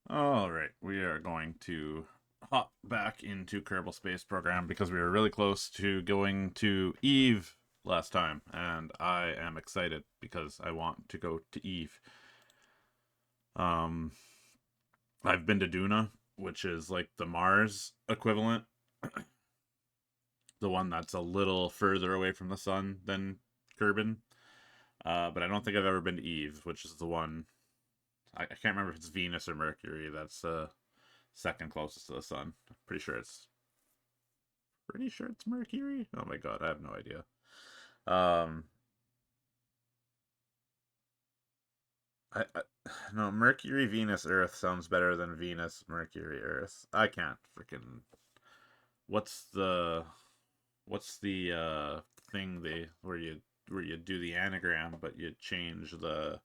Alright, we are going to hop back into Kerbal Space Program because we were really close to going to Eve last time, and I am excited because I want to go to Eve. Um, I've been to Duna, which is like the Mars equivalent, the one that's a little further away from the sun than Kerbin. But I don't think I've ever been to Eve, which is the one. I can't remember if it's Venus or Mercury. That's second closest to the sun. Pretty sure it's Mercury. Oh my god, I have no idea. Um, I no, Mercury, Venus, Earth sounds better than Venus, Mercury, Earth. I can't freaking. What's the what's the thing they where you do the anagram but you change the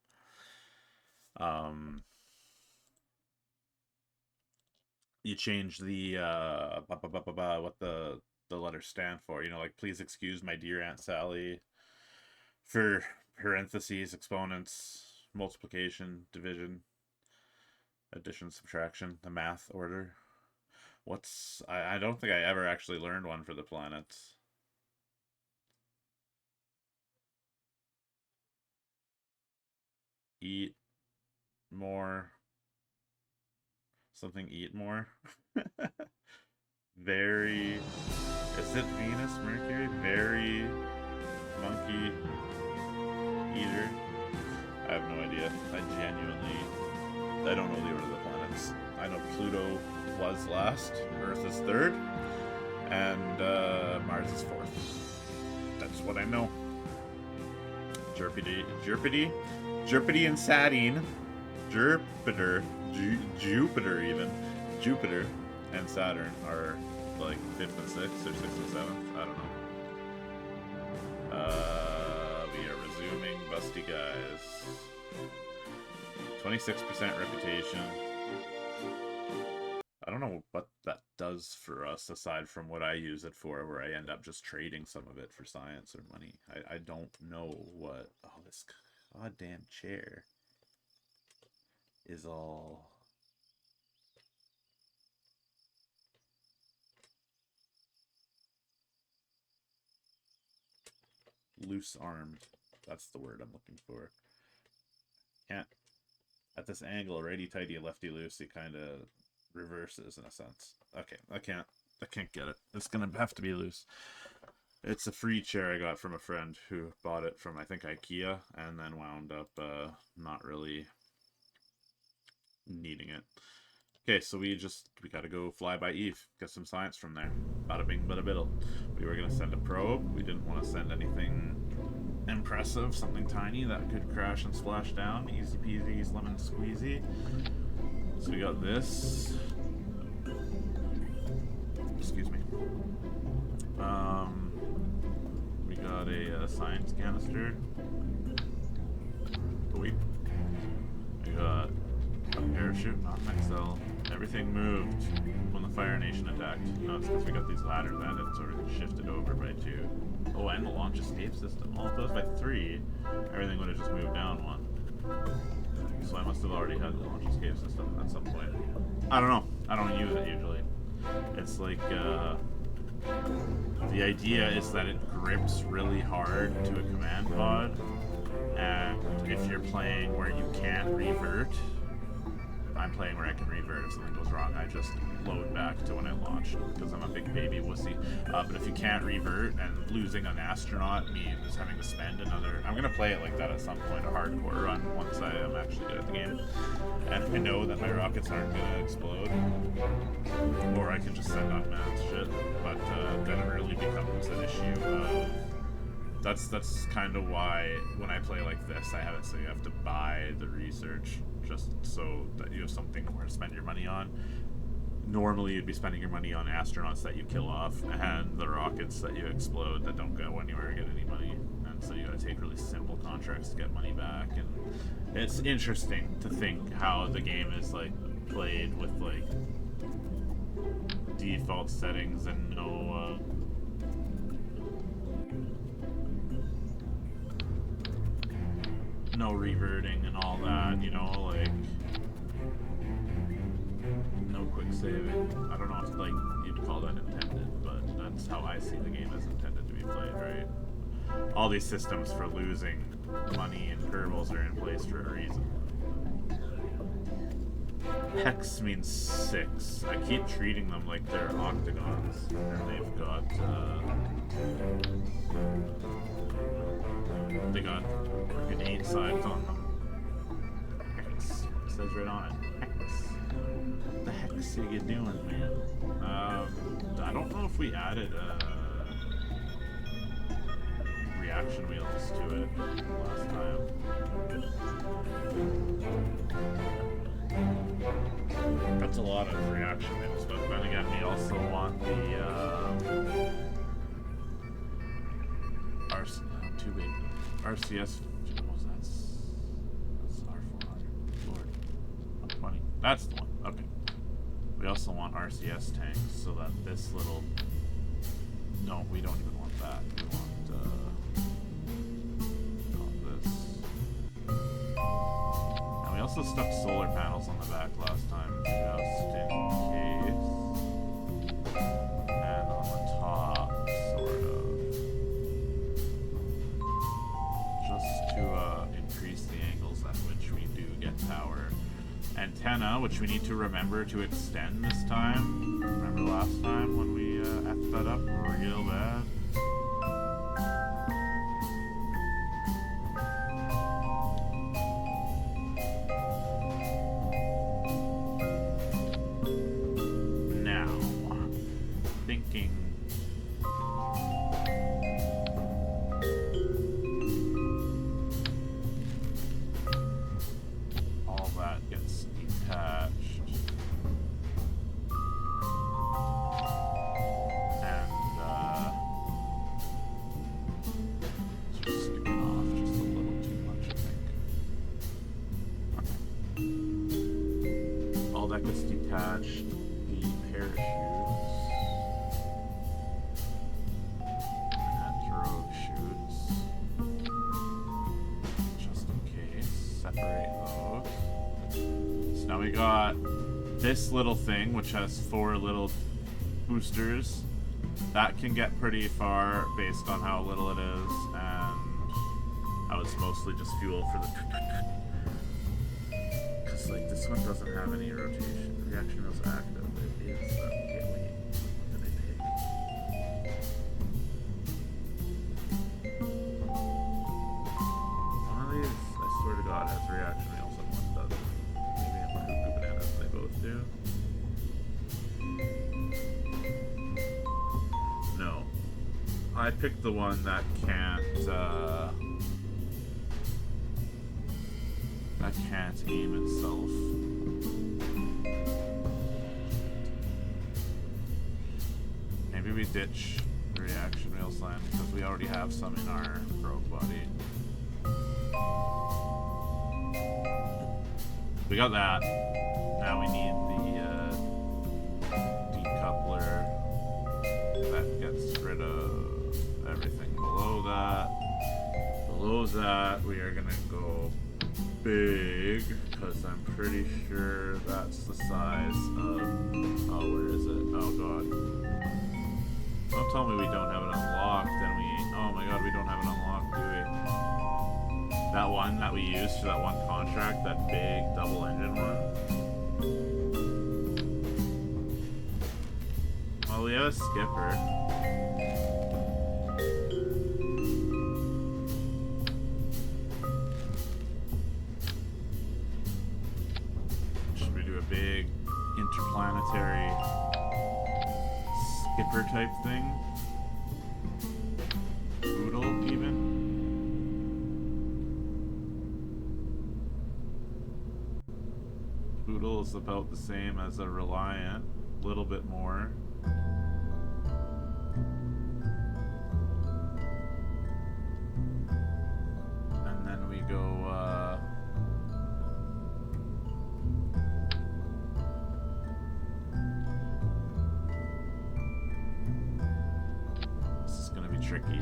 um what the letters stand for. You know, like please excuse my dear Aunt Sally for parentheses, exponents, multiplication, division, addition, subtraction, the math order. I don't think I ever actually learned one for the planets. Eat more. Something eat more. Very. Is it Venus, Mercury? Very monkey eater. I have no idea. I don't know the order of the planets. I know Pluto was last, Earth is third, and Mars is fourth. That's what I know. Jupiter and Saturn, Jupiter even, Jupiter and Saturn are like fifth and sixth or sixth and seventh. I don't know. We are resuming, busty guys. 26% reputation. I don't know what that does for us aside from what I use it for, where I end up just trading some of it for science or money. I don't know what. Oh, this goddamn chair is all. Loose armed. That's the word I'm looking for. Can't. At this angle, righty tighty, lefty loosey kind of reverses in a sense. Okay, I can't get it. It's gonna have to be loose. It's a free chair I got from a friend who bought it from, I think, IKEA, and then wound up not really needing it. Okay, so we gotta go Flyby Eve, get some science from there. Bada bing, bada biddle. We were gonna send a probe. We didn't want to send anything impressive, something tiny that could crash and splash down. Easy peasy, lemon squeezy. So we got this. Excuse me. We got a science canister. We got a parachute, not an XL. Everything moved when the Fire Nation attacked. No, it's because we got these ladders and it sort of shifted over by 2. Oh, and the launch escape system. Well, if it was by 3, everything would have just moved down 1. So I must have already had the launch escape system at some point. I don't know. I don't use it usually. It's like, the idea is that it grips really hard to a command pod, and if you're playing where you can't revert, I'm playing where I can revert. If something goes wrong, I just load back to when I launched because I'm a big baby wussy. But if you can't revert, and losing an astronaut means having to spend another. I'm gonna play it like that at some point, a hardcore run, once I am actually good at the game, and I know that my rockets aren't gonna explode, or I can just send on math shit. But then it really becomes an issue of. That's kind of why when I play like this, I have it so you have to buy the research just so that you have something more to spend your money on. Normally, you'd be spending your money on astronauts that you kill off and the rockets that you explode that don't go anywhere or get any money. And so you gotta take really simple contracts to get money back. And it's interesting to think how the game is like played with like default settings and no reverting and all that, you know, like saving. I don't know if like you'd call that intended, but that's how I see the game as intended to be played, right? All these systems for losing money and Kerbals are in place for a reason. Hex means 6. I keep treating them like they're octagons, and they've got they got freaking 8 sides on them. Hex. It says right on it. Hex. What the heck are you doing, man? I don't know if we added reaction wheels to it last time. That's a lot of reaction wheels, but then again, we also want the too big. RCS. What was that? That's R400. Lord. 120. That's the one. Okay. We also want RCS tanks so that this little. No, we don't even want that. We want this. And we also stuck solar panels on the back last time, just in case. And on the top, sort of. Just to increase the angles at which we do get power. Antenna, which we need to remember to extend this time. Remember last time when we effed that up real bad? Now, thinking. All that gets detached. And, just sticking off just a little too much, I think. All that gets detached. The parachutes. And drogue chutes. Just in case. Separate those. So now we got this little thing, which has 4 little boosters. That can get pretty far based on how little it is and how it's mostly just fuel for the. Because like this one doesn't have any rotation. Reaction wheels active. It is okay, wait. What did I pick? One of these, I swear to God, has reaction wheels and one doesn't. Maybe I'm cuckoo bananas, they both do. No. I picked the one that can't aim itself. Maybe we ditch the reaction wheel sign because we already have some in our rogue body. We got that. Now we need the decoupler that gets rid of everything below that. Below that, we are gonna go big because I'm pretty sure that's the size of. Oh, where is it? Oh god! Don't tell me we don't have it unlocked. Then we. Oh my god, we don't have it unlocked, do we? That one that we used for that one contract, that big double engine one. Well, we have a skipper. Should we do a big interplanetary skipper type thing? Boodle, even? Boodle is about the same as a Reliant, a little bit more. And then we go, this is gonna be tricky.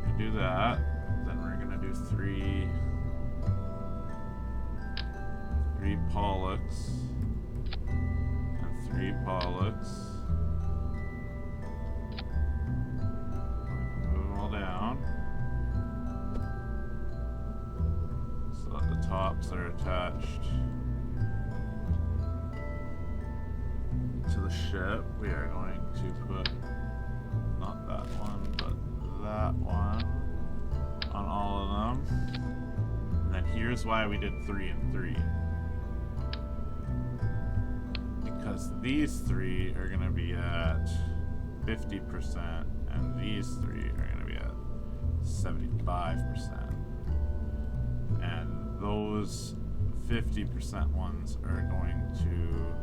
We do that, then we're gonna do 3 3 Pollux. And 3 Pollux. Move them all down. So that the tops are attached to the ship. We are going to put, not that one, but that one on all of them. And then here's why we did 3 and 3. Because these 3 are going to be at 50%, and these 3 are going to be at 75%. And those 50% ones are going to...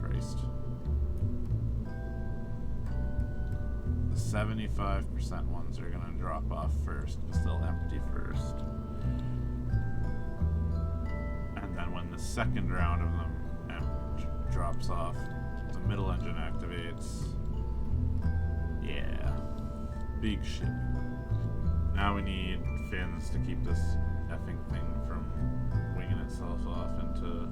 Christ. The 75% ones are going to drop off first, because they'll empty first. And then when the second round of them drops off, the middle engine activates. Yeah. Big ship. Now we need fins to keep this effing thing from winging itself off into...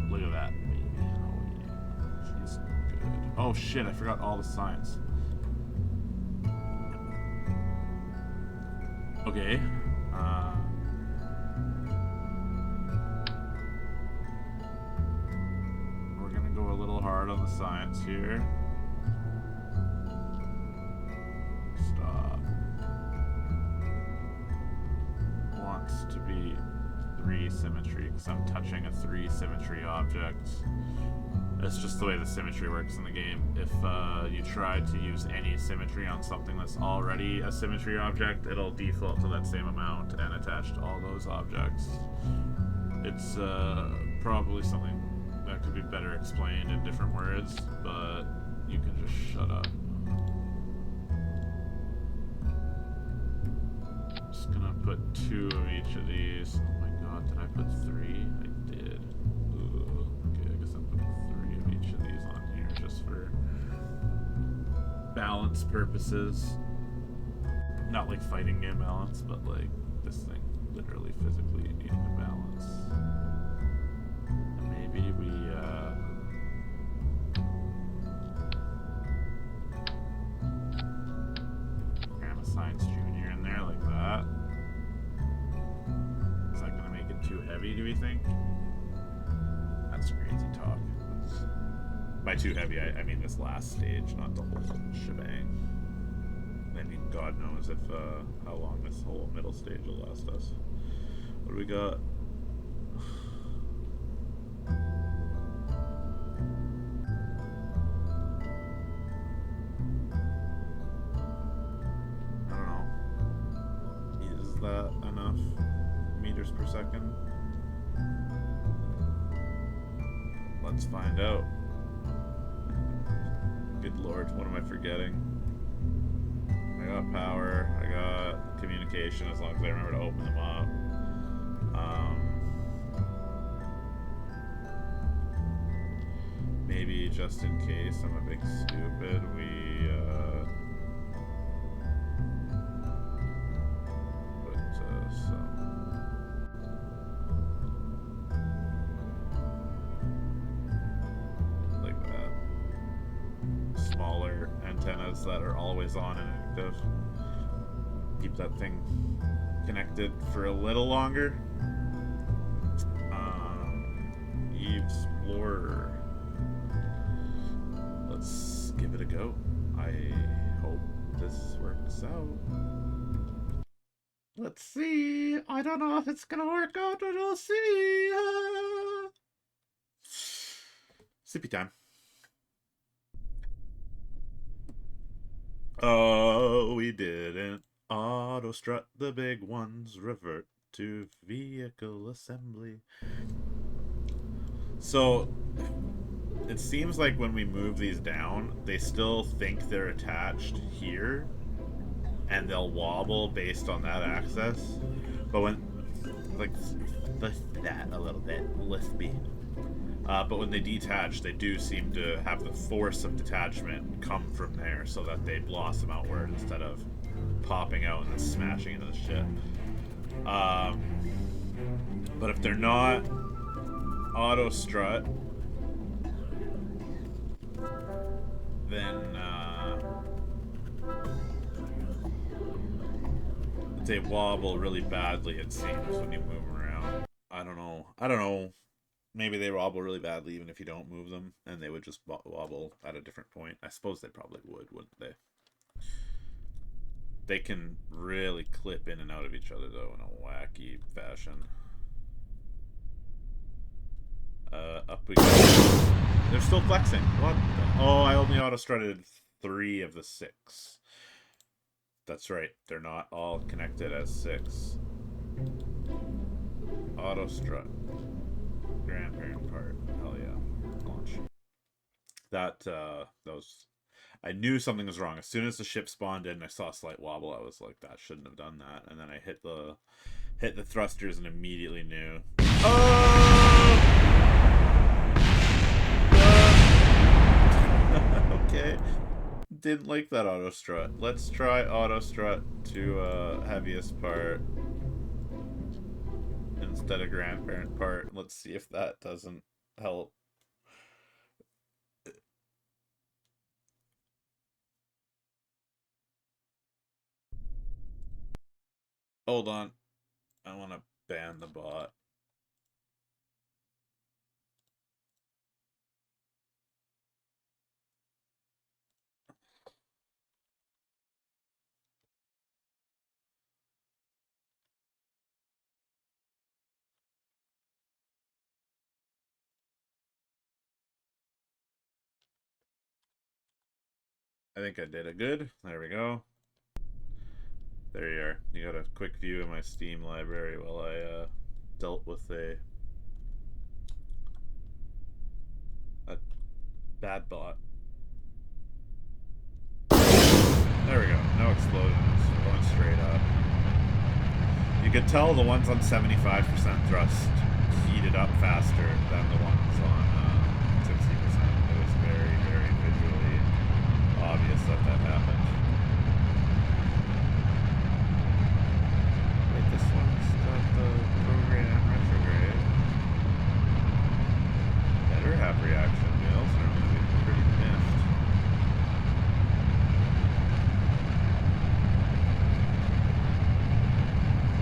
Look at that, baby. Oh yeah. She's good. Oh shit, I forgot all the science. Okay. We're gonna go a little hard on the science here. Stop. Wants to be 3 symmetry, because I'm touching a 3 symmetry object. It's just the way the symmetry works in the game. If you try to use any symmetry on something that's already a symmetry object, it'll default to that same amount and attach to all those objects. It's probably something that could be better explained in different words, but you can just shut up. Just gonna put 2 of each of these. Oh my god, did I put 3? I did. Ooh, okay, I guess I'm putting 3 of each of these on here just for balance purposes. Not like fighting game balance, but like this thing literally physically needing a balance. And maybe we cram a Science Junior in there like that. Is that gonna make it too heavy, do we think? That's crazy talk. By too heavy, I mean this last stage, not the whole shebang. I mean, God knows if how long this whole middle stage will last us. What do we got? I don't know. Is that enough meters per second? Let's find out. Good lord, what am I forgetting? I got power, I got communication, as long as I remember to open them up. Maybe just in case I'm a big stupid, we put some... like that. Smaller antennas that are always on and active. Keep that thing connected for a little longer. Explorer. Let's give it a go. I hope this works out. Let's see. I don't know if it's gonna work out, but we'll see. Sippy time. Oh, we didn't. Auto strut the big ones, revert to vehicle assembly. So, it seems like when we move these down, they still think they're attached here, and they'll wobble based on that axis. But like that a little bit, lispy. But when they detach, they do seem to have the force of detachment come from there, so that they blossom outward instead of popping out and then smashing into the ship. But if they're not auto strut, then they wobble really badly, it seems, when you move them around. I don't know. Maybe they wobble really badly even if you don't move them, and they would just wobble at a different point. I suppose they probably would, wouldn't they? They can really clip in and out of each other, though, in a wacky fashion. Up we go. They're still flexing. What? Oh, I only auto-strutted 3 of the 6. That's right. They're not all connected as 6. Auto-strut. Grandparent part. Hell yeah. Launch. That was... I knew something was wrong. As soon as the ship spawned in and I saw a slight wobble, I was like, that shouldn't have done that. And then I hit the thrusters and immediately knew. Oh! Okay. Didn't like that auto strut. Let's try auto strut to heaviest part instead of grandparent part. Let's see if that doesn't help. Hold on. I want to ban the bot. I think I did it good. There we go. There you are. You got a quick view of my Steam library while I dealt with a bad bot. There we go. No explosions. Going straight up. You could tell the ones on 75% thrust heated up faster than the ones on 60%. It was very, very visually obvious that happened. Wait, this one's got the program retrograde. Better have reaction wheels, or I'm going to be pretty miffed.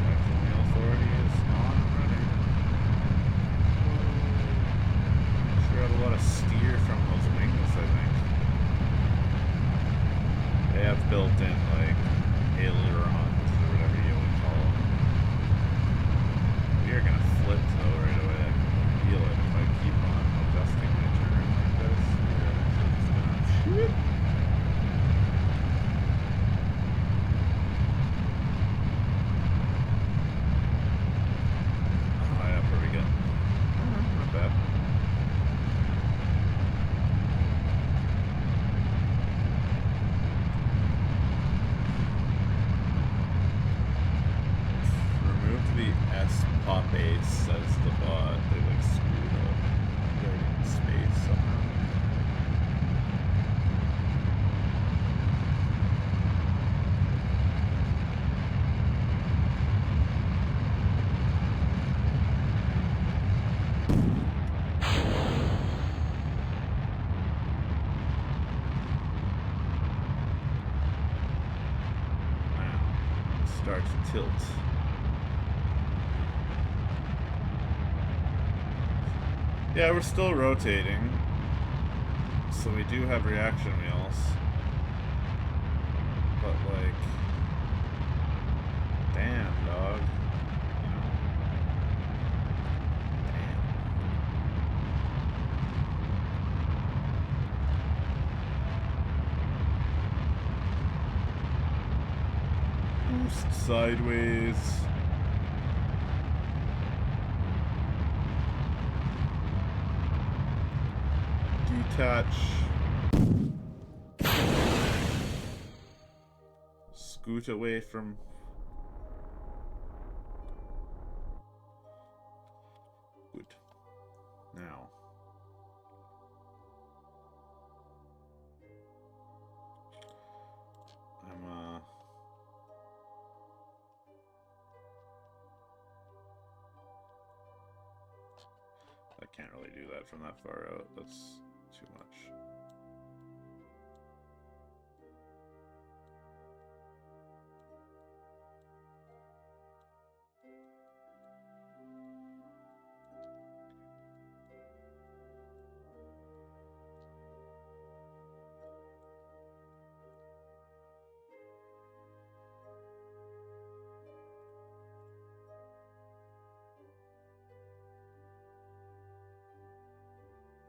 Reaction wheel authority is on and running. Sure have a lot of steer from those wings, I think. They have built in, like, ailerons or whatever you would call them. We are going to flip, though, right away. I can feel it if I keep on adjusting my turn like this. Yeah, it's just going to shoot. Oh, yeah, pretty good. Not bad. Remove the S pop base, says the bot. They like screwed up guarding space somehow. Wow. Start to tilt. Yeah, we're still rotating, so we do have reaction wheels, but like, damn, dog, you know, damn. Boost sideways. Detach. Scoot away from Can't really do that from that far out. That's too much.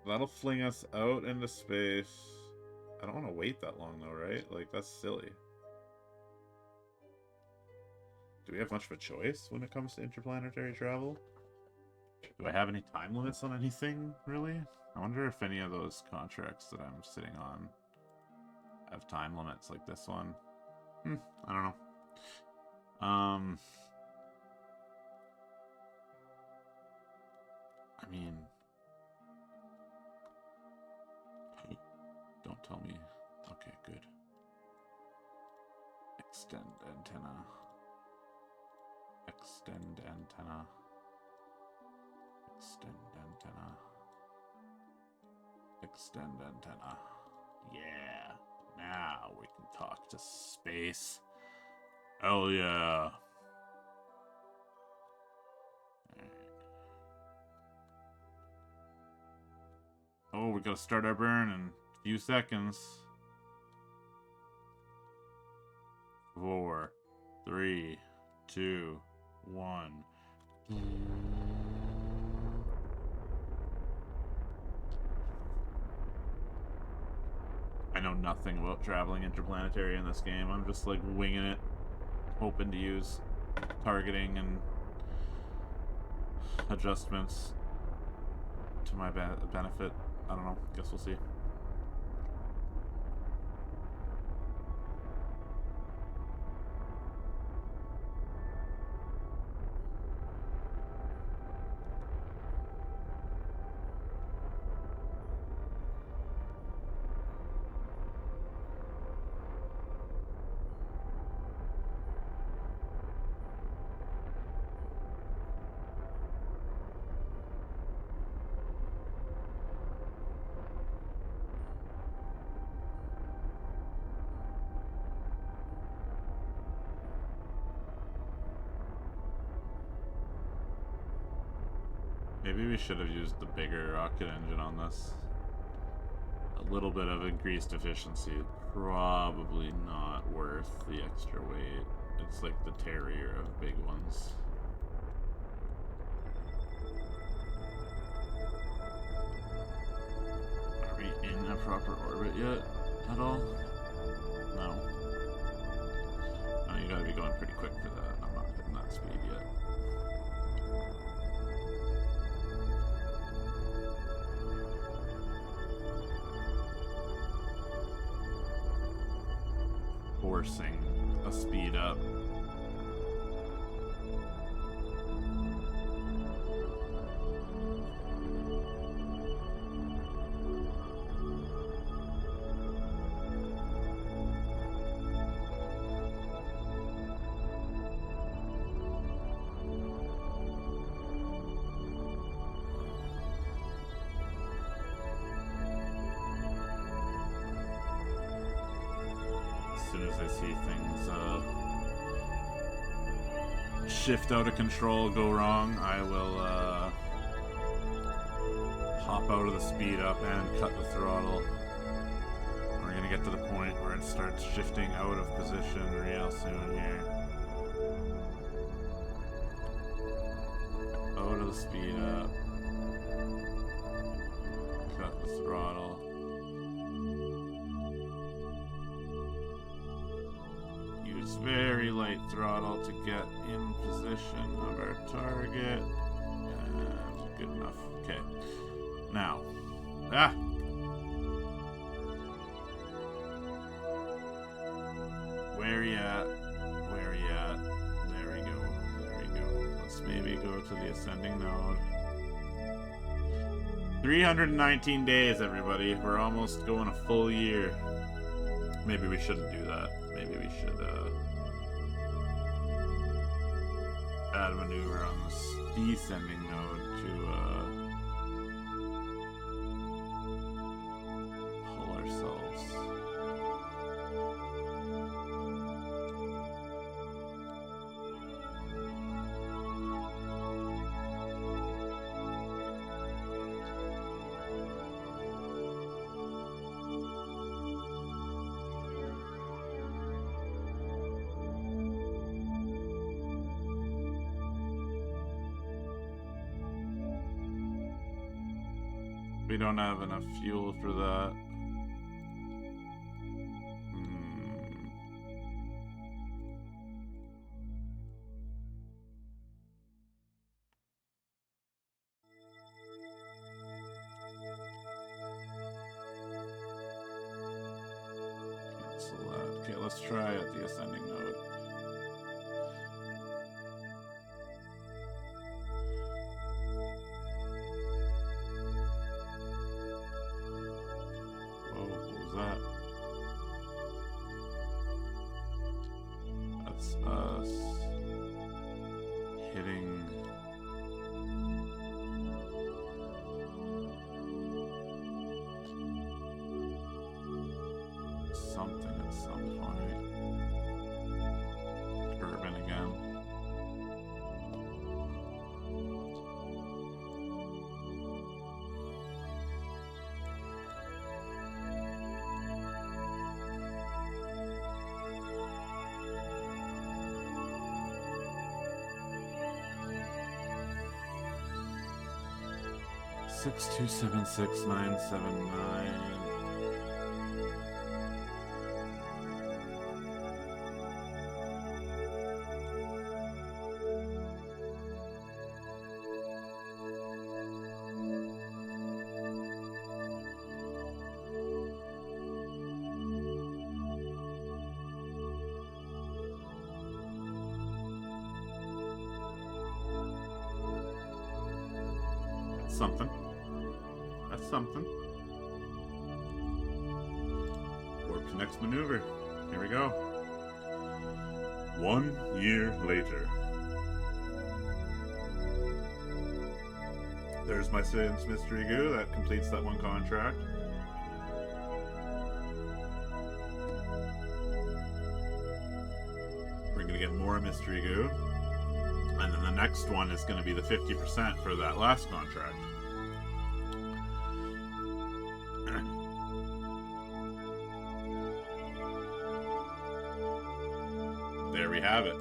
That'll fling us out into space. I don't want to wait that long though, right? Like, that's silly. Do we have much of a choice when it comes to interplanetary travel? Do I have any time limits on anything, really? I wonder if any of those contracts that I'm sitting on have time limits like this one. I don't know. I mean... Don't tell me. Okay, good. Extend antenna. Extend antenna. Extend antenna. Extend antenna. Yeah. Now we can talk to space. Hell yeah. Alright. Oh, we gotta start our burn in a few seconds. 4, 3, 2, 1. I know nothing about traveling interplanetary in this game. I'm just like winging it, hoping to use targeting and adjustments to my benefit. I don't know. Guess we'll see. Maybe we should have used the bigger rocket engine on this. A little bit of increased efficiency, probably not worth the extra weight. It's like the terrier of big ones. Are we in a proper orbit yet at all? No. Oh, you gotta be going pretty quick for that. I'm not hitting that speed yet. Forcing a speed up. As soon as I see things shift out of control, go wrong, I will hop out of the speed up and cut the throttle. We're gonna get to the point where it starts shifting out of position real soon here. Out of the speed up. Cut the throttle. Very light throttle to get in position of our target. And good enough. Okay. Now. Where you at? Where you at? There we go. There we go. Let's maybe go to the ascending node. 319 days, everybody. We're almost going a full year. Maybe we shouldn't do that. Maybe we should add a maneuver on this descending node to We don't have enough fuel for that. Cancel that. Okay, let's try at the ascending node. That's us hitting something at some point. Kerbal again. Six two seven 979. Something. That's something. Warp to next maneuver. Here we go. 1 year later. There's my Science Mystery Goo. That completes that one contract. We're going to get more Mystery Goo. And then the next one is going to be the 50% for that last contract. There we have it.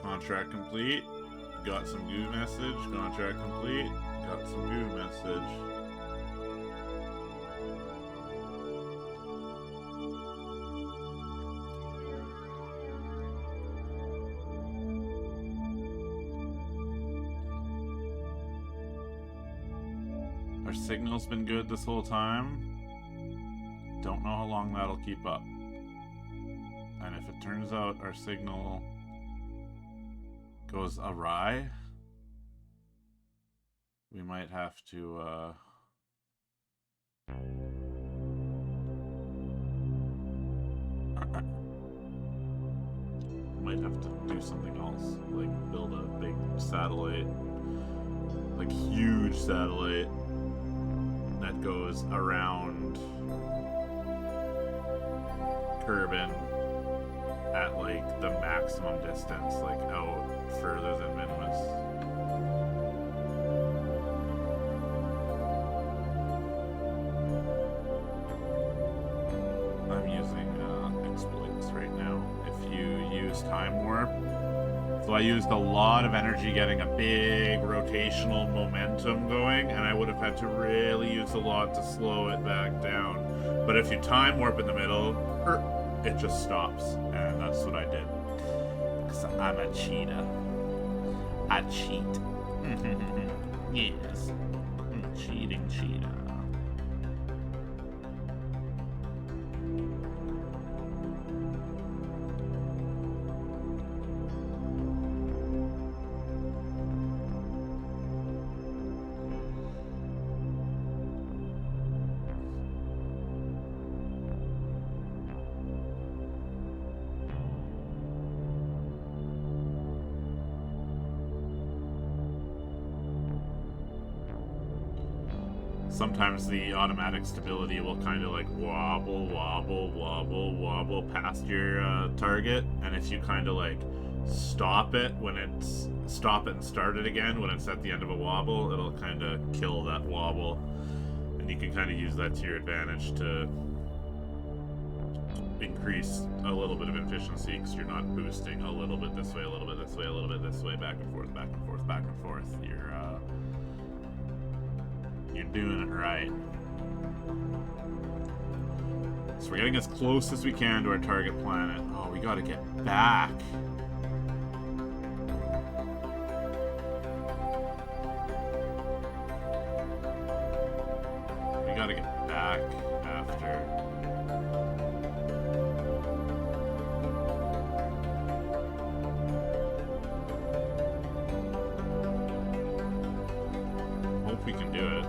Contract complete. Got some goo message. Contract complete. Got some goo message. Our signal's been good this whole time. Don't know how long that'll keep up. And if it turns out our signal goes awry, we might have to do something else, like build a big satellite, like huge satellite that goes around Kerbal at like the maximum distance, like out further than Minmus. I'm using exploits right now. If you use time warp, so I used a lot of energy getting a big rotational momentum going, and I would have had to really use a lot to slow it back down. But if you time warp in the middle, it just stops, and that's what I did. Because I'm a cheetah. I cheat. Yes. Cheating cheetah. Sometimes the automatic stability will kind of like wobble past your target, and if you kind of like stop it and start it again when it's at the end of a wobble, it'll kind of kill that wobble, and you can kind of use that to your advantage to increase a little bit of efficiency, because you're not boosting a little bit this way, a little bit this way, a little bit this way, back and forth, back and forth, back and forth. You're You're doing it right. So we're getting as close as we can to our target planet. Oh, we gotta get back. We gotta get back after. Hope we can do it.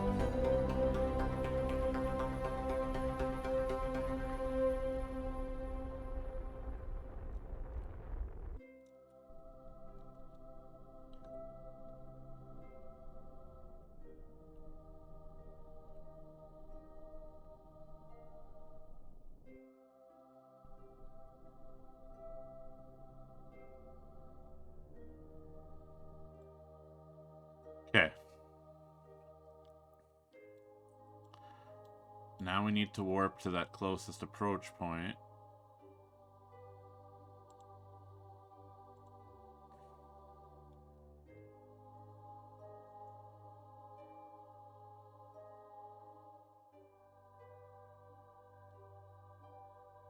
Okay. Now we need to warp to that closest approach point.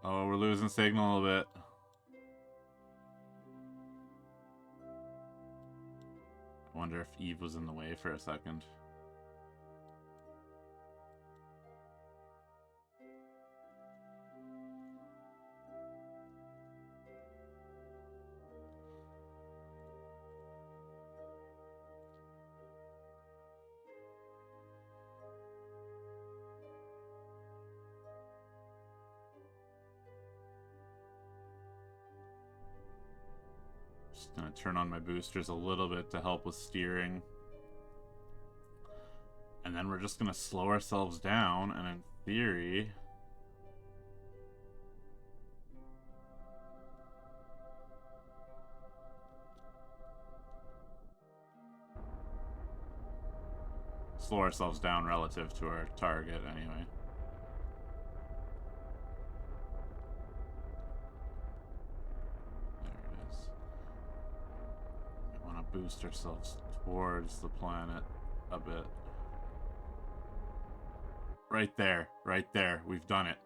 Oh, we're losing signal a bit. I wonder if Eve was in the way for a second. Just gonna turn on my boosters a little bit to help with steering. And then we're just gonna slow ourselves down, and in theory... slow ourselves down relative to our target, anyway. There it is. We want to boost ourselves towards the planet a bit. Right there, right there. We've done it.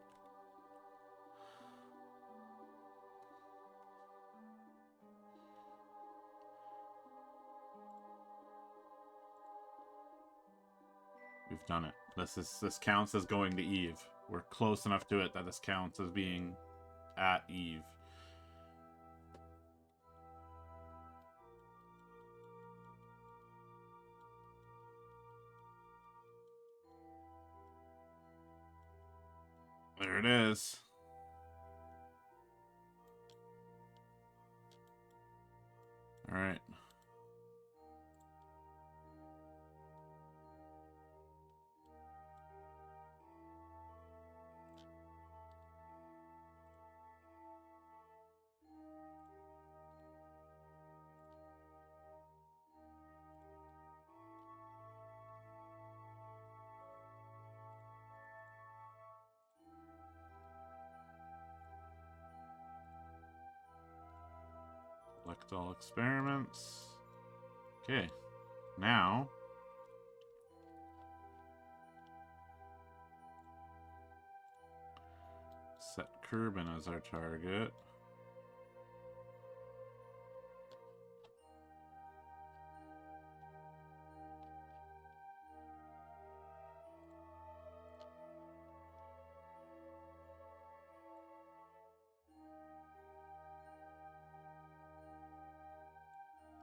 We've done it. This counts as going to Eve. We're close enough to it that this counts as being at Eve. There it is. All right. Select all experiments. Okay, now set Kerbin as our target.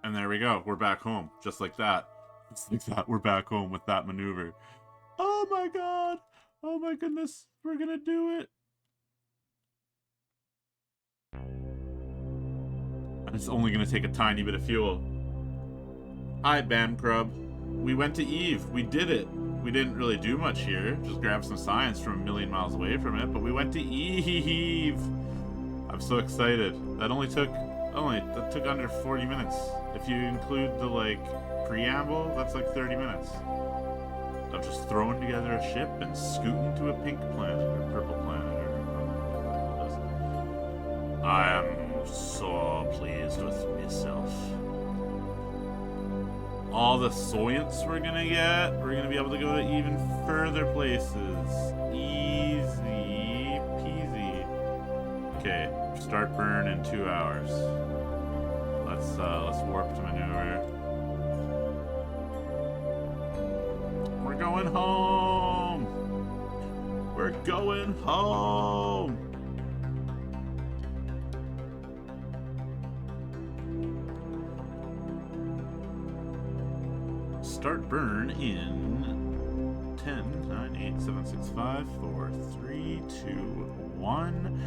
And there we go. We're back home. Just like that. Just like that. We're back home with that maneuver. Oh my god. Oh my goodness. We're gonna do it. And it's only gonna take a tiny bit of fuel. Hi, Bam Crub. We went to Eve. We did it. We didn't really do much here. Just grab some science from a million miles away from it. But we went to Eve. I'm so excited. That took under 40 minutes. If you include the, preamble, that's like 30 minutes. Of just throwing together a ship and scooting to a pink planet, or purple planet, or whatever it is. I am so pleased with myself. all the science we're gonna get, we're gonna be able to go to even further places. Easy peasy. Okay, start burn in 2 hours. Let's warp to maneuver. We're going home. We're going home. Start burn in 10, 9, 8, 7, 6, 5, 4, 3, 2, 1.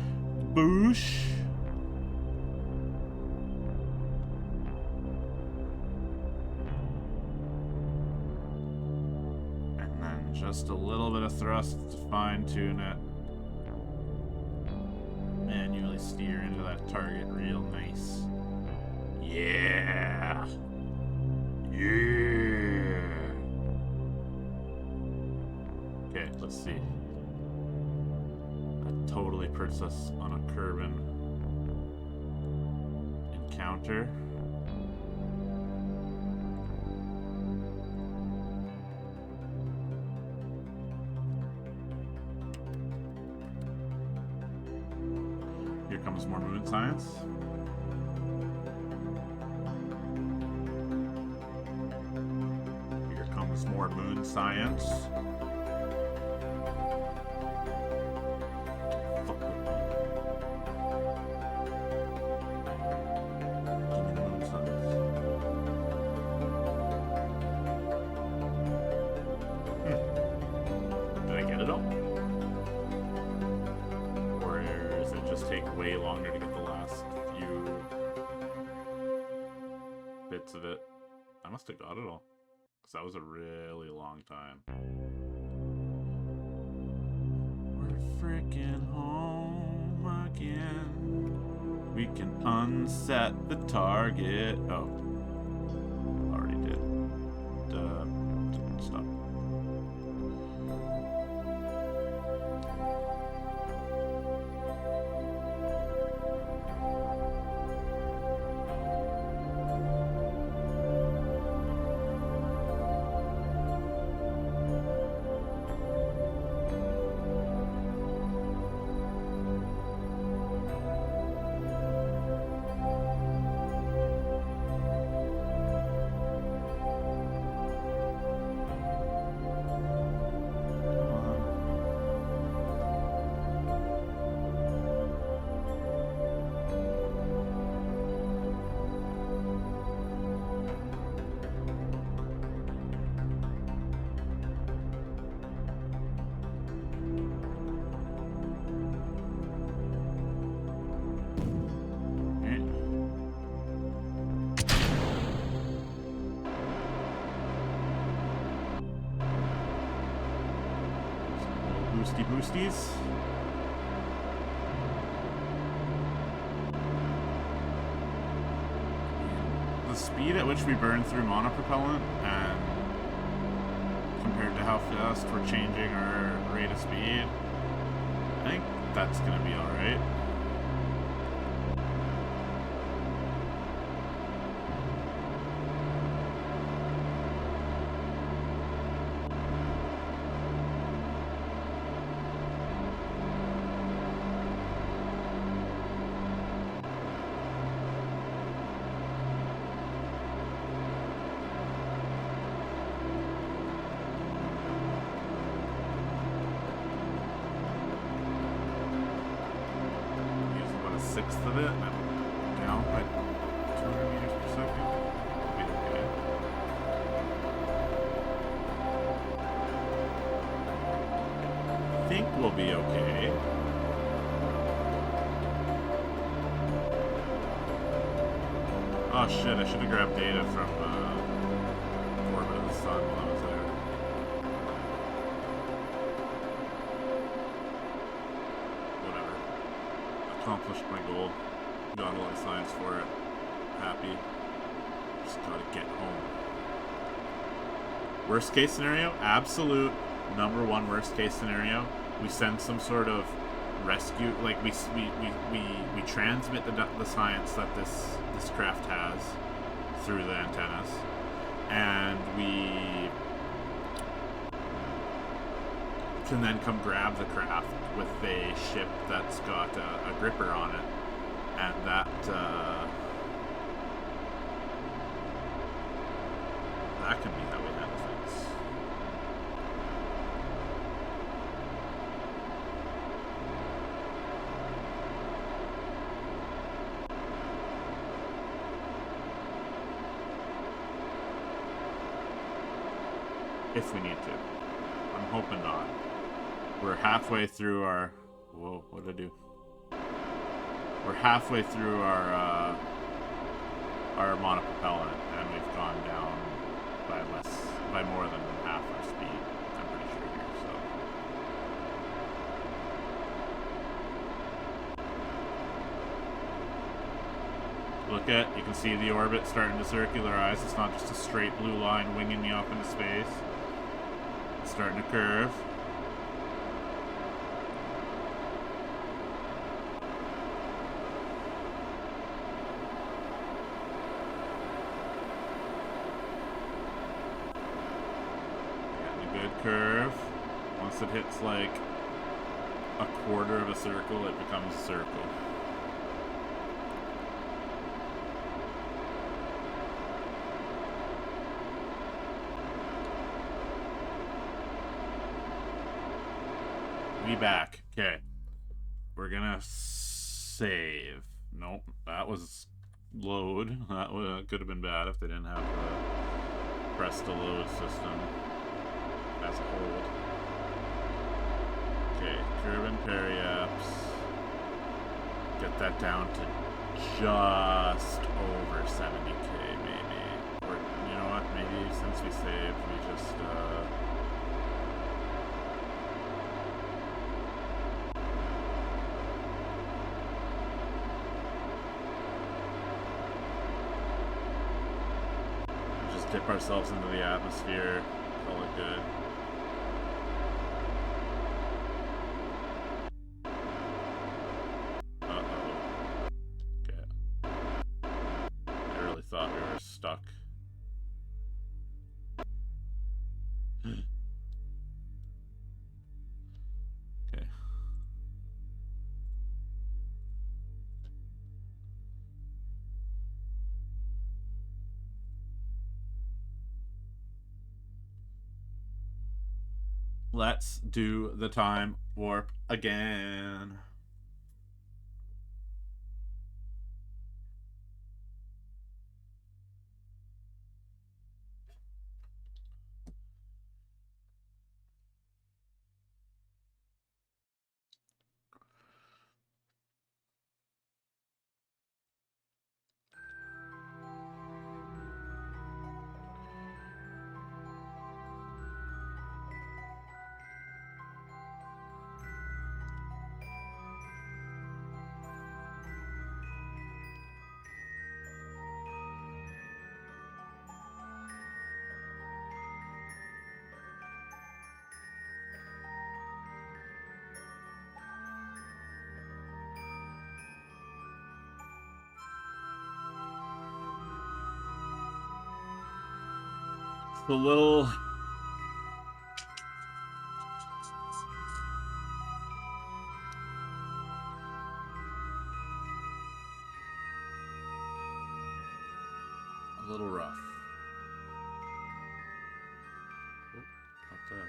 Boosh. And then just a little bit of thrust to fine tune it. Manually steer into that target real nice. Yeah. Yeah. Okay, let's see. That totally puts us on a Kerbal encounter. Here comes more moon science. More moon science. Fuck with me. Give me the moon science. Did I get it all? Or does it just take way longer to get the last few bits of it? I must have got it all. That was a really long time. We're freaking home again. We can unset the target. Oh. Already did. Stop. Boosties. The speed at which we burn through monopropellant and compared to how fast we're changing our rate of speed, I think that's gonna be alright. Sixth of it, and I'm down by 200 meters per second. It'll be okay. I think we'll be okay. Oh shit, I should have grabbed data from Orbit of the Sun while I was there. Accomplished my goal. Got a lot of science for it. Happy. Just gotta get home. Worst case scenario? Absolute number one worst case scenario. We send some sort of rescue, like we transmit the science that this craft has through the antennas, and we can then come grab the craft with a ship that's got a gripper on it, and that can be how we handle things. If we need to. I'm hoping not. We're halfway through our... Whoa, what did I do? We're halfway through our monopropellant, and we've gone down by more than half our speed, I'm pretty sure here, so. Look at, you can see the orbit starting to circularize. It's not just a straight blue line winging me off into space. It's starting to curve. Curve. Once it hits like a quarter of a circle, it becomes a circle. We back. Okay. We're gonna save. Nope, that was load. That could have been bad if they didn't have the press to load system as a hold. Okay, curve and periaps. Get that down to just over 70k, maybe. Or, you know what, maybe since we saved, we just, dip ourselves into the atmosphere, call it good. Uh-oh. Okay. I really thought we were stuck. Okay. Let's do the time warp again. A little rough. Oh, not that.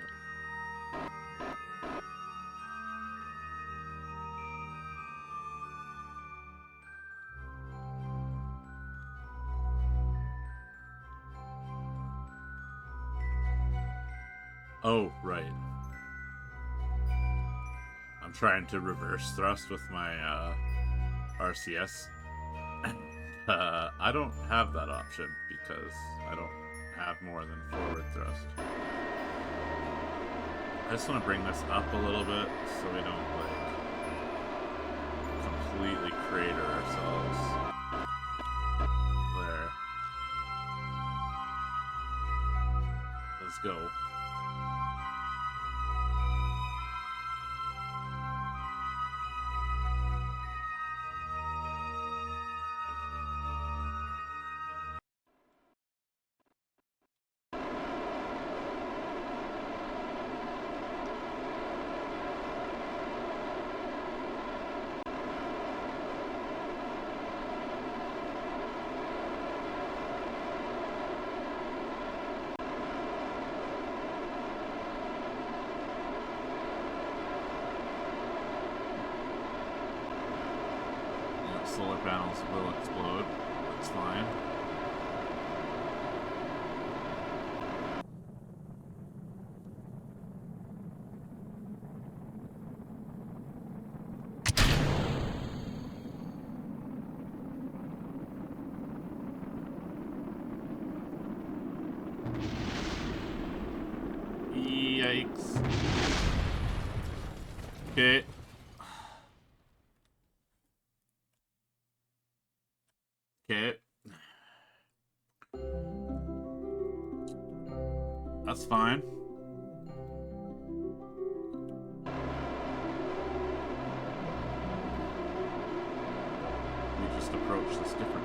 Oh, right. I'm trying to reverse thrust with my RCS. I don't have that option because I don't have more than forward thrust. I just want to bring this up a little bit so we don't like completely crater ourselves. There. Let's go. panels will explode. That's fine. Yikes. Okay. Okay. That's fine. We just approach this differently.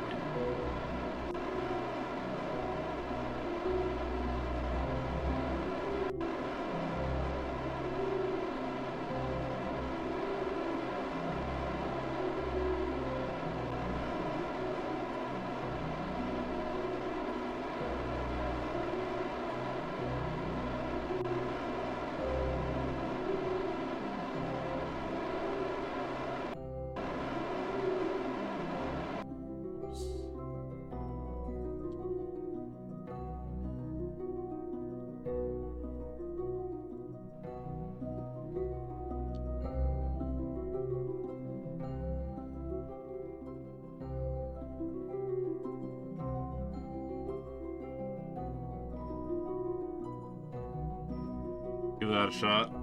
Give that a shot.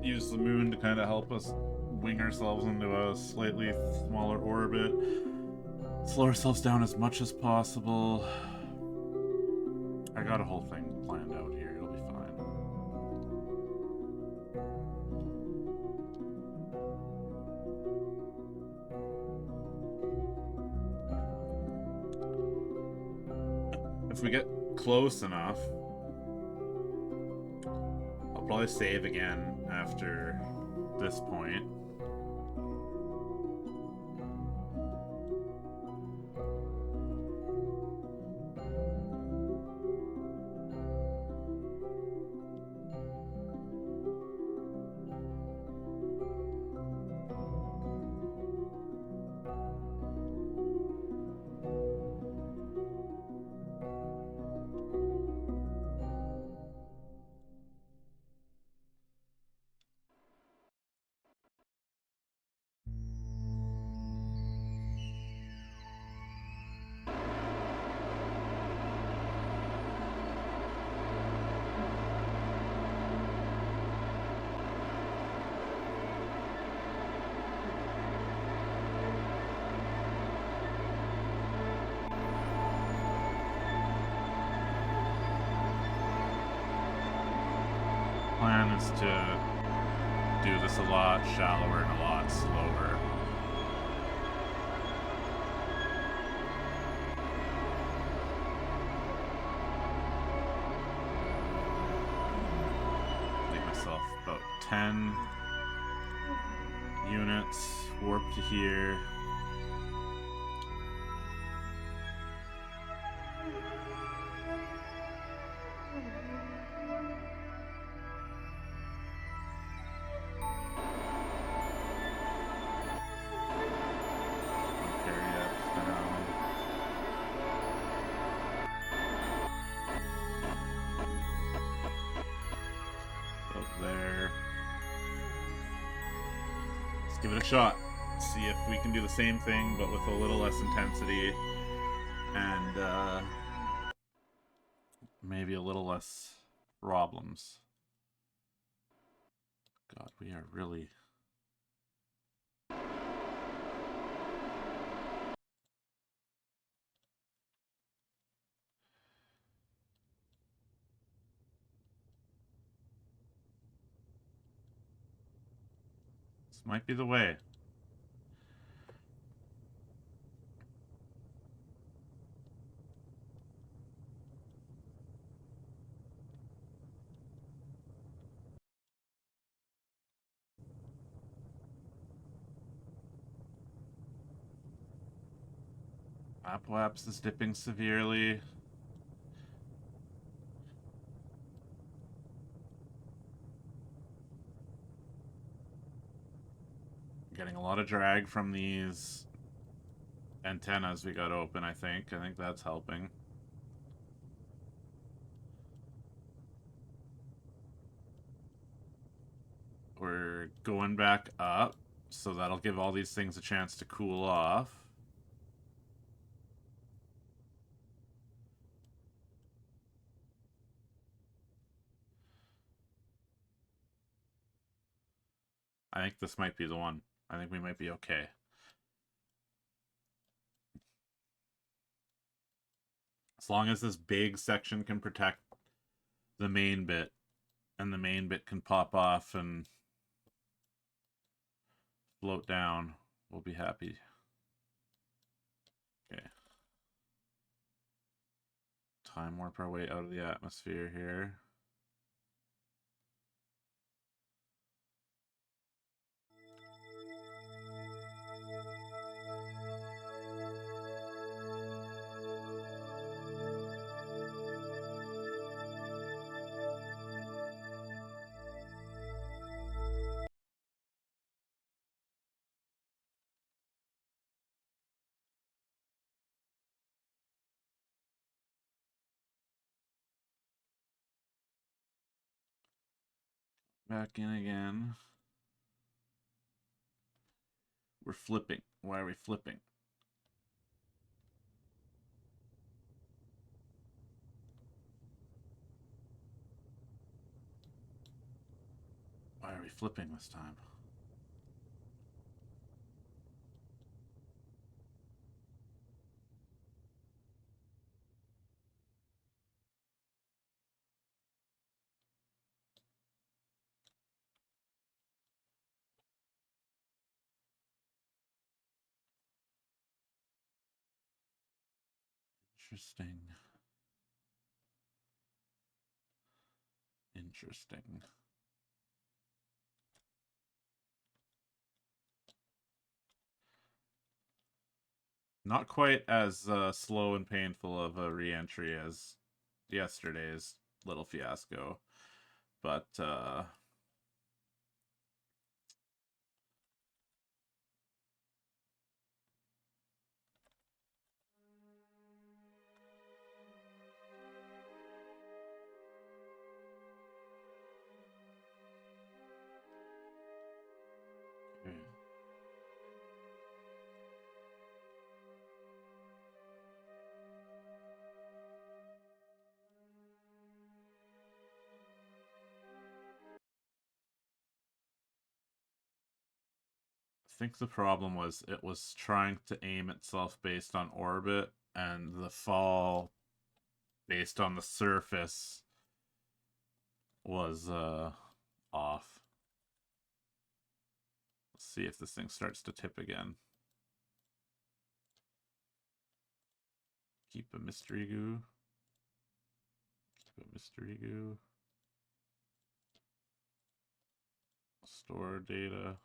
Use the moon to kind of help us wing ourselves into a slightly smaller orbit. Slow ourselves down as much as possible. I got a whole thing planned out here. It'll be fine. If we get close enough, I'll probably save again after this point. Plan is to do this a lot shallower and a lot slower. Leave myself about 10 units, warp to here. Give it a shot. See if we can do the same thing, but with a little less intensity and maybe a little less problems. God, we are really... This might be the way. Apoaps is dipping severely. Getting a lot of drag from these antennas we got open, I think. I think that's helping. We're going back up, so that'll give all these things a chance to cool off. I think this might be the one. I think we might be okay. As long as this big section can protect the main bit, and the main bit can pop off and float down, we'll be happy. Okay. Time warp our way out of the atmosphere here. Back in again. We're flipping. Why are we flipping? Why are we flipping this time? Interesting. Interesting. Not quite as slow and painful of a re-entry as yesterday's little fiasco, but I think the problem was it was trying to aim itself based on orbit, and the fall based on the surface was off. Let's see if this thing starts to tip again. Keep a mystery goo. Keep a mystery goo. Store data.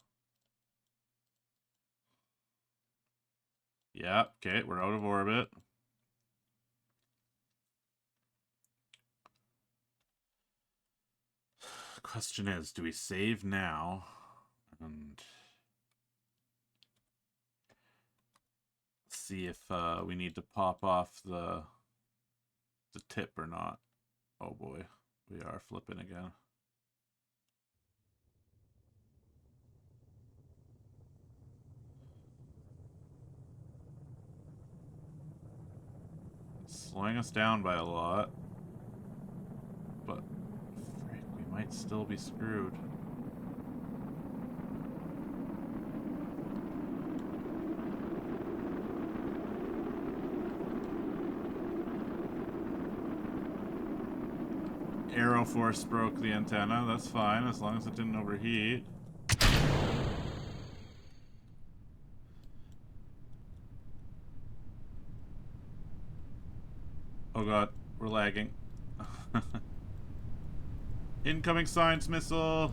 Yeah, okay, we're out of orbit. Question is, do we save now and see if we need to pop off the tip or not? Oh boy, we are flipping again. Slowing us down by a lot, but frick, we might still be screwed. Aeroforce broke the antenna, that's fine, as long as it didn't overheat. Oh god, we're lagging. Incoming science missile!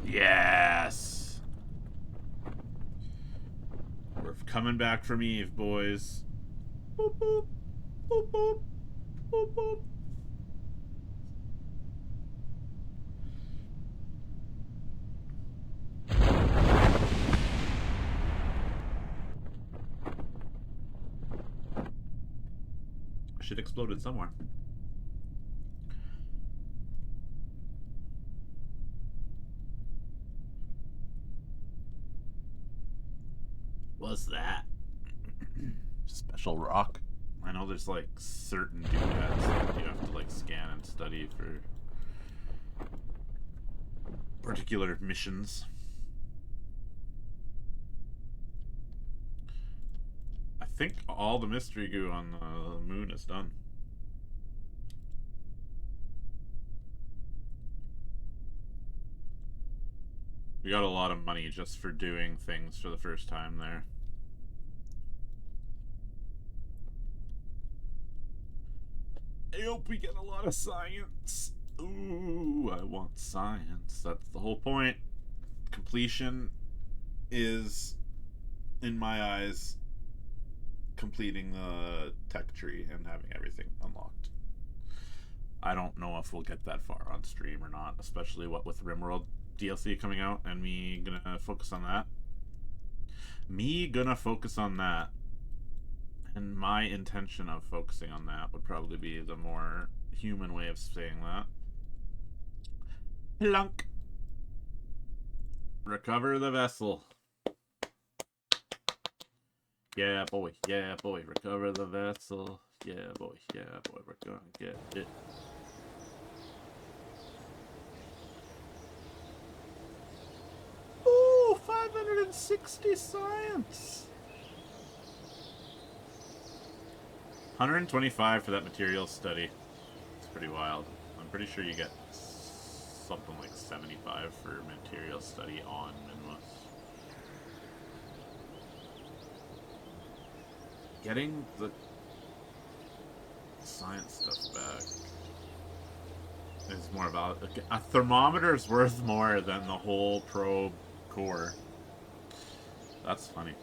Yes! We're coming back from Eve, boys. Boop, boop. Boop, boop. Boop, boop. shit exploded somewhere. What's that? Special rock? I know there's like certain doodads that you have to like scan and study for particular missions. I think all the mystery goo on the moon is done. We got a lot of money just for doing things for the first time there. I hope we get a lot of science. Ooh, I want science. That's the whole point. Completion is, in my eyes, completing the tech tree and having everything unlocked. I don't know if we'll get that far on stream or not, especially what with RimWorld DLC coming out and me gonna focus on that. And my intention of focusing on that would probably be the more human way of saying that. Plunk. Recover the vessel. Yeah, boy. Yeah, boy. Recover the vessel. Yeah, boy. Yeah, boy. We're gonna get it. Ooh, 560 science. 125 for that material study. It's pretty wild. I'm pretty sure you get something like 75 for material study on Minmus. Getting the science stuff back is more about a thermometer is worth more than the whole probe core. That's funny.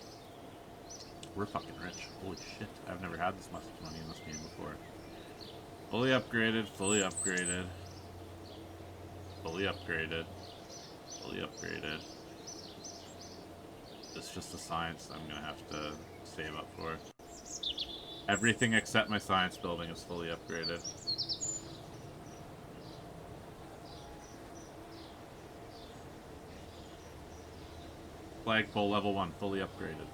We're fucking rich. Holy shit. I've never had this much money in this game before. Fully upgraded, fully upgraded. Fully upgraded. Fully upgraded. It's just the science I'm gonna have to save up for. Everything except my science building is fully upgraded. Flagpole level 1, fully upgraded.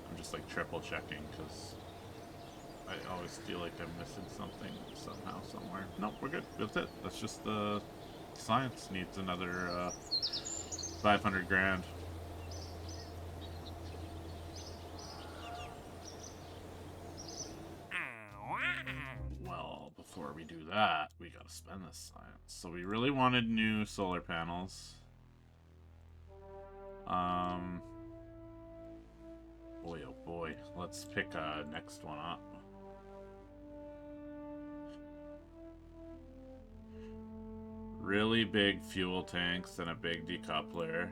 I'm just like triple checking because I always feel like I'm missing something somehow, somewhere. Nope, we're good. That's it. That's just the science needs another 500 grand. Well, before we do that, we gotta spend this science. So we really wanted new solar panels. Boy, oh boy. Let's pick next one up. Really big fuel tanks and a big decoupler.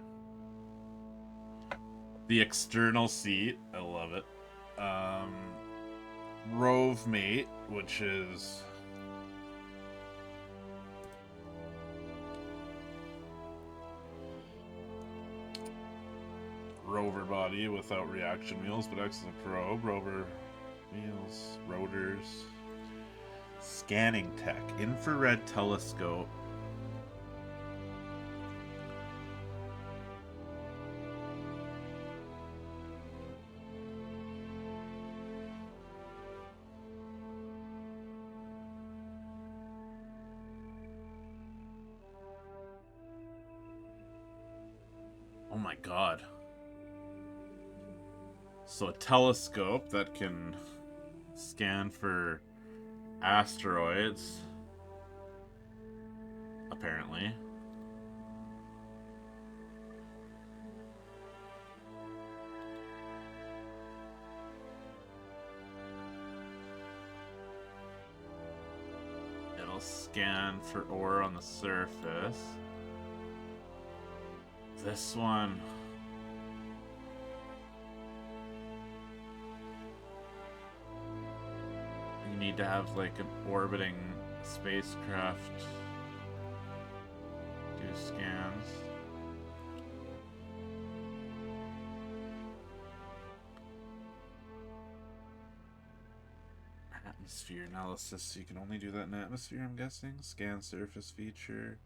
The external seat, I love it. Rove mate, which is rover body without reaction wheels, but excellent probe. Rover wheels, rotors, scanning tech, infrared telescope. Oh my god. So a telescope that can scan for asteroids, apparently. It'll scan for ore on the surface. This one. You need to have like an orbiting spacecraft scans. Atmosphere analysis. You can only do that in atmosphere, I'm guessing. Scan surface feature.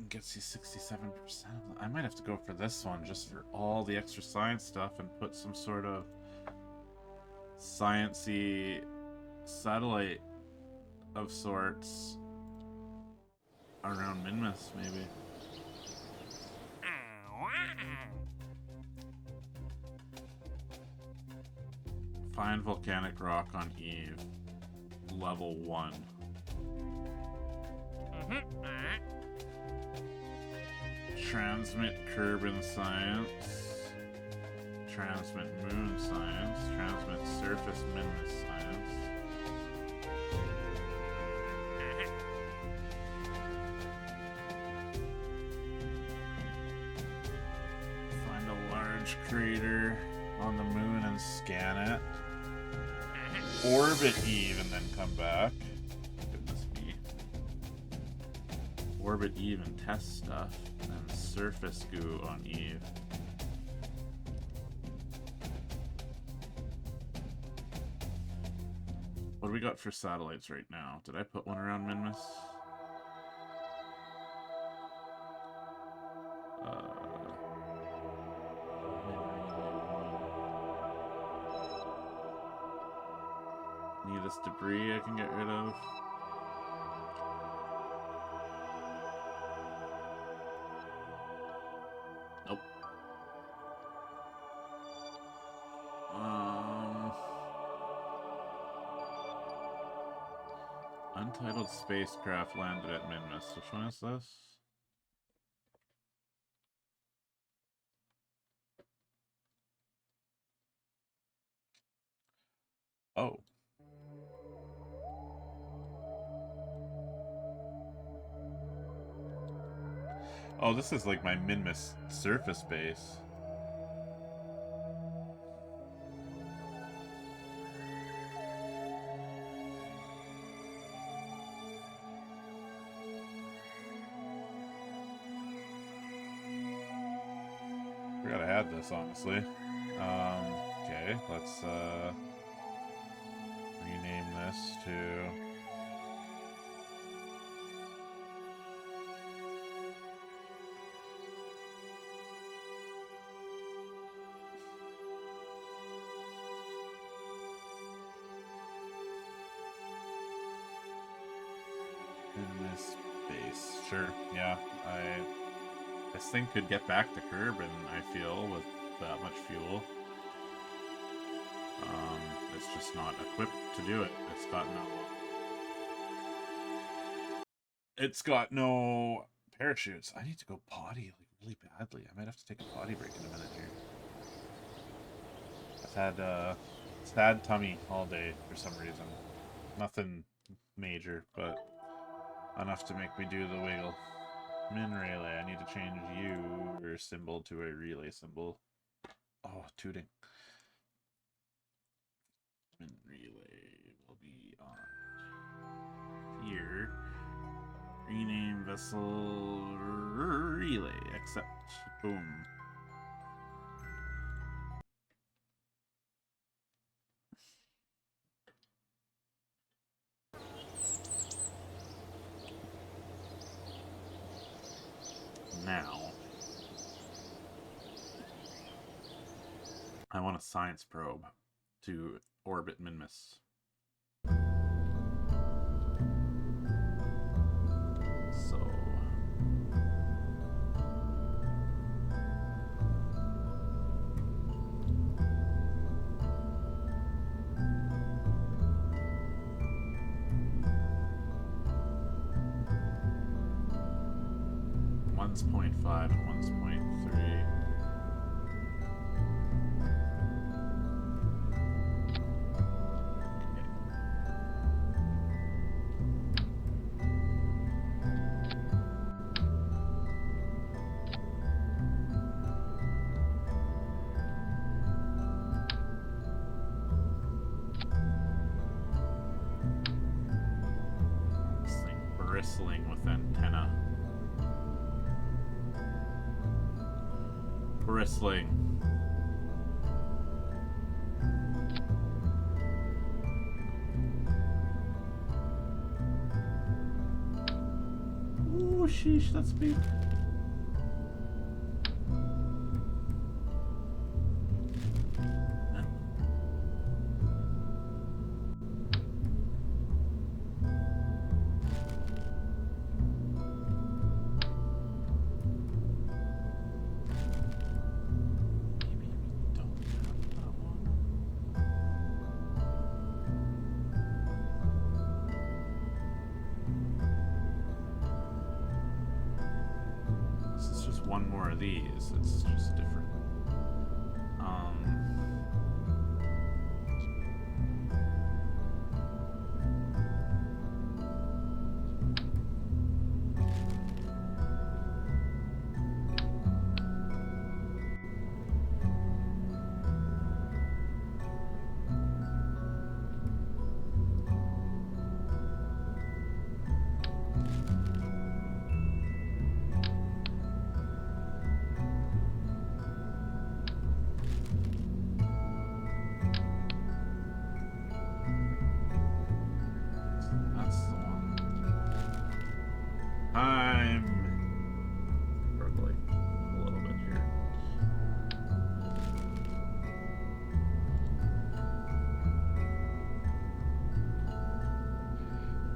Gets you 67%. I might have to go for this one just for all the extra science stuff and put some sort of sciencey satellite of sorts around Minmus, maybe. Find volcanic rock on Eve. Level 1. Transmit Kerbal science. Transmit moon science. Transmit surface Minmus science. Find a large crater on the moon and scan it. Orbit Eve and then come back. Goodness me. Orbit Eve and test stuff. And surface goo on Eve. What do we got for satellites right now? Did I put one around Minmus? Need this debris I can get rid of. Nope. Untitled spacecraft landed at Minmus. Which one is this? Oh. Oh, this is like my Minmus surface base. We gotta add this, honestly. Okay, let's rename this to Minmus base. Sure, yeah. This thing could get back to Kerbal, I feel, with that much fuel. It's just not equipped to do it. It's got no parachutes. I need to go potty like really badly. I might have to take a potty break in a minute here. I've had sad tummy all day for some reason. Nothing major, but enough to make me do the wiggle. Min relay. I need to change your symbol to a relay symbol. Oh, tooting. Min relay will be on here. Rename vessel relay. Accept. Boom. Now, I want a science probe to orbit Minmus. So, one's 0.5 and one's 0.3. This thing bristling with Bristling. Ooh, sheesh, that's big. One more of these. It's just different. I'm struggling a little bit here.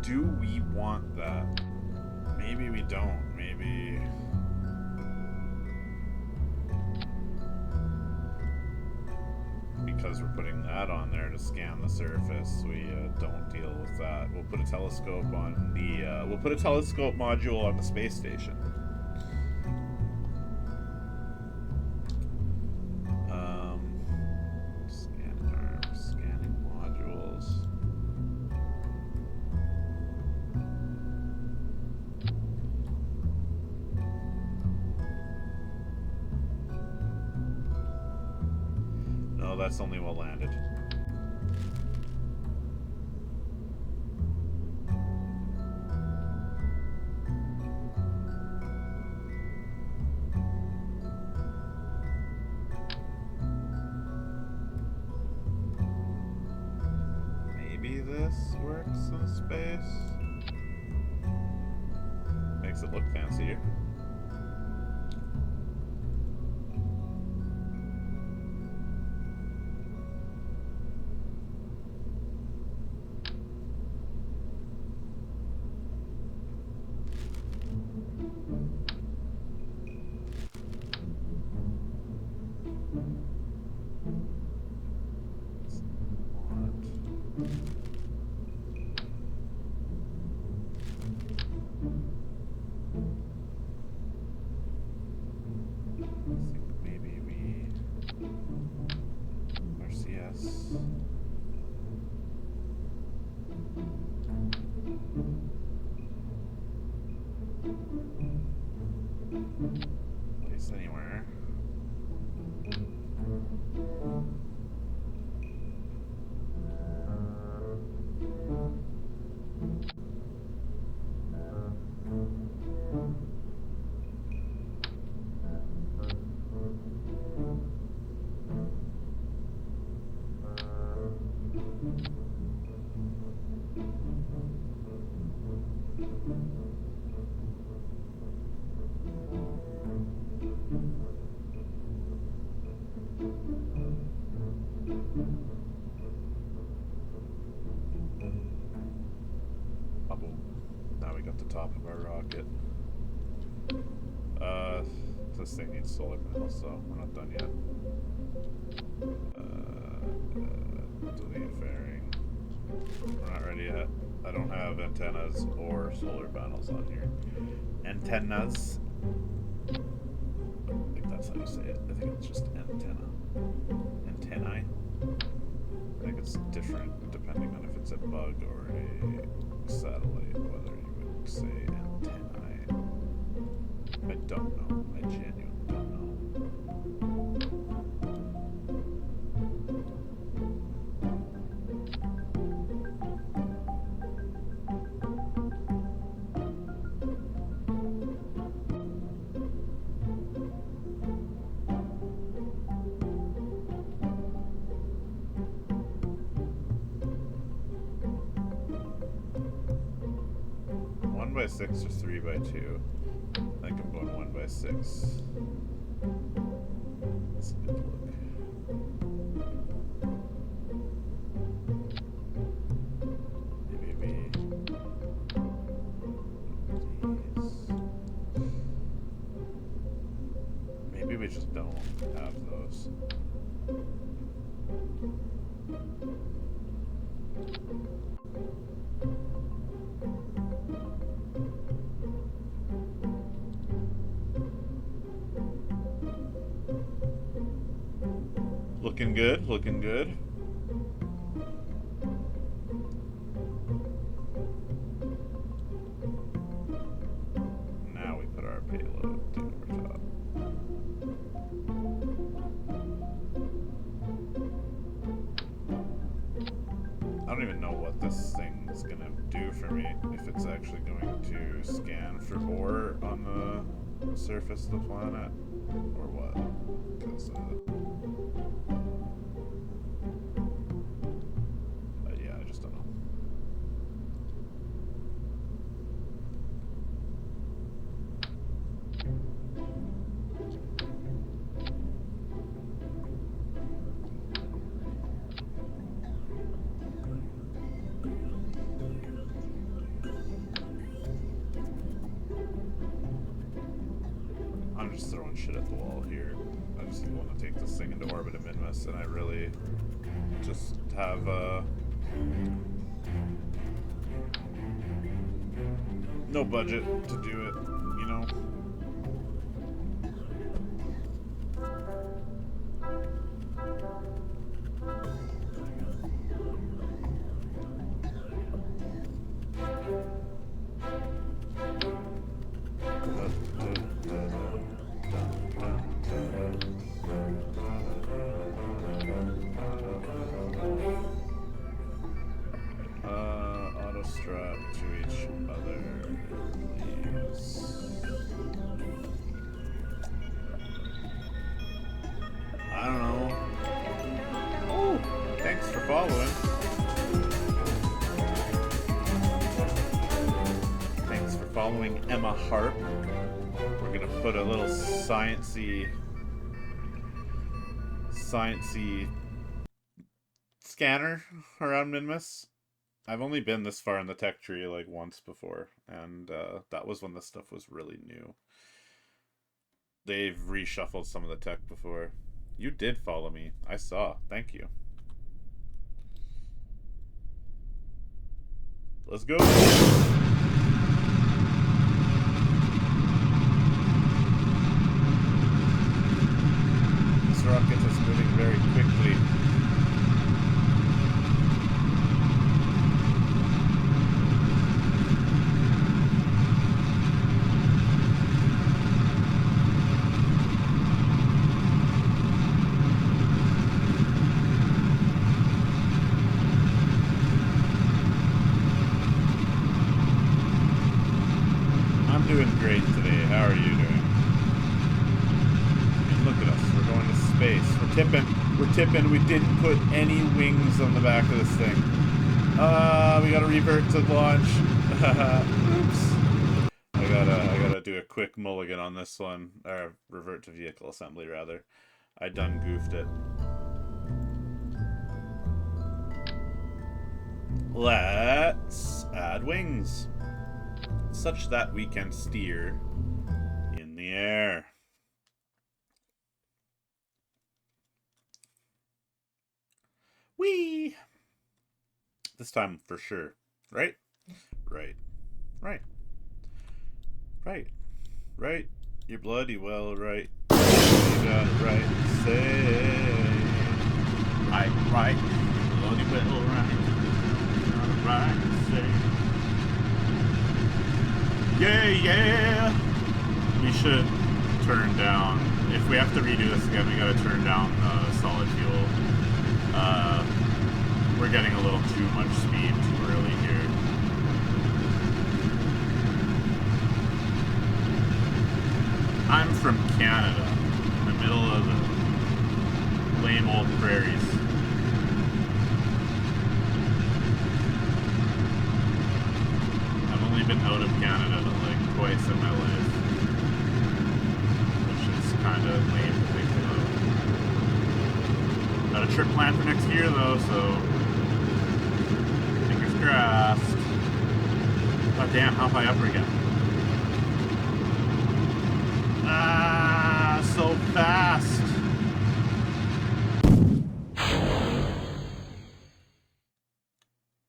Do we want that? Maybe we don't. Maybe... because we're putting that on there to scan the surface, we don't deal with that. We'll put a telescope on the... we'll put a telescope module on the space station. Scanning modules. No, that's only well landed. Maybe this works in space. Makes it look fancier. Place anywhere. Now we got the top of our rocket. This thing needs solar panels, so we're not done yet. Delete fairing. We're not ready yet. I don't have antennas or solar panels on here. Antennas. I think that's how you say it. I think it's just antenna. Antennae. I think it's different depending on if it's a bug or a satellite, whether you would say antennae. I don't know. I genuinely don't know. 2x6 or 3x2? I think I'm going 1x6. That's a good look. Maybe maybe we just don't have those. Looking good, looking good. Now we put our payload over top. I don't even know what this thing is gonna do for me, if it's actually going to scan for ore on the surface of the planet, or what, because yeah, I just don't know. I'm just throwing shit at the wall here. I just want to take this thing into orbit at Minmus, and I really just have no budget to do it, you know? Auto-strap to each other, please. I don't know. Oh, thanks for following. Thanks for following Emma Harp. We're gonna put a little sciencey scanner around Minmus. I've only been this far in the tech tree like once before, and that was when this stuff was really new. They've reshuffled some of the tech before. You did follow me. I saw. Thank you. Let's go. This rocket is moving very quickly. Doing great today. How are you doing? And look at us. We're going to space. We're tipping. We didn't put any wings on the back of this thing. We gotta revert to launch. Oops. I gotta do a quick mulligan on this one. Or revert to vehicle assembly, rather. I done goofed it. Let's add wings, such that we can steer in the air. Whee! This time for sure. Right? Right. Right. Right. Right. You're bloody well right. You got it right. Say. Right, right. Bloody well right. You got it right. Say. Yeah, yeah! We should turn down, if we have to redo this again, we gotta turn down solid fuel. We're getting a little too much speed too early here. I'm from Canada, in the middle of the lame old prairies. I've only been out of Canada twice in my life, which is kind of lame to think about. Got a trip planned for next year though, so fingers crossed. God damn, how high up are we getting? Ah, so fast.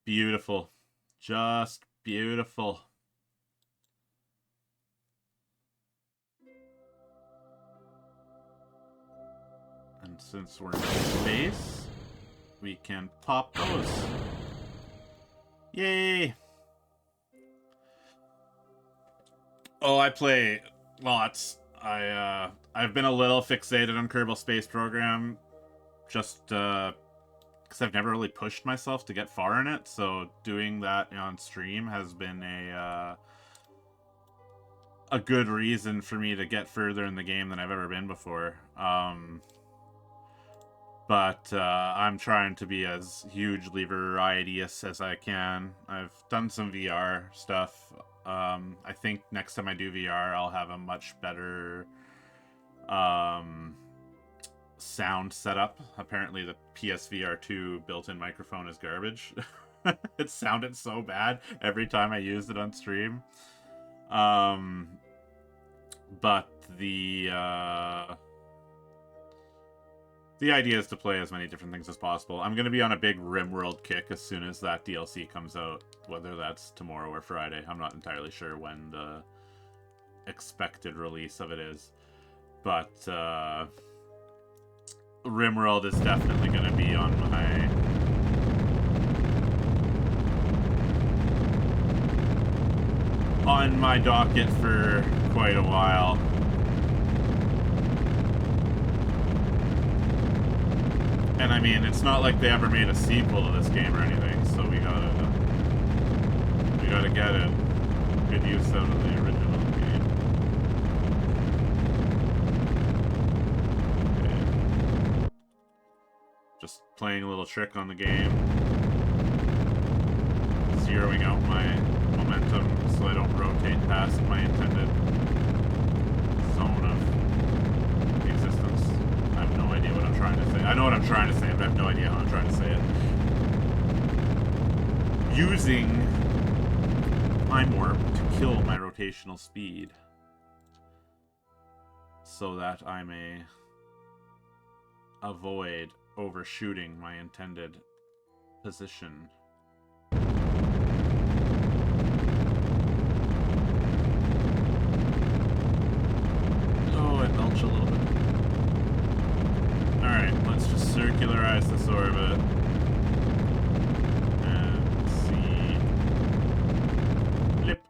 Beautiful. Just beautiful. And since we're in space, we can pop those. Yay! Oh, I play lots. I've been a little fixated on Kerbal Space Program, just because I've never really pushed myself to get far in it. So doing that on stream has been a good reason for me to get further in the game than I've ever been before. But I'm trying to be as hugely varietous as I can. I've done some VR stuff. I think next time I do VR, I'll have a much better sound setup. Apparently the PSVR 2 built-in microphone is garbage. It sounded so bad every time I used it on stream. But the idea is to play as many different things as possible. I'm going to be on a big RimWorld kick as soon as that DLC comes out, whether that's tomorrow or Friday. I'm not entirely sure when the expected release of it is. But RimWorld is definitely going to be on my docket for quite a while. And I mean, it's not like they ever made a sequel to this game or anything, so we gotta get it. Good use out of the original game. Okay. Just playing a little trick on the game. Zeroing out my momentum so I don't rotate past my intended zone of existence. I have no idea what I'm trying to say. I know what I'm trying to say, but I have no idea how I'm trying to say it. Using Time Warp to kill my rotational speed so that I may avoid overshooting my intended position. Oh, I belch a little bit. Alright, let's just circularize this orbit. And see. Blip.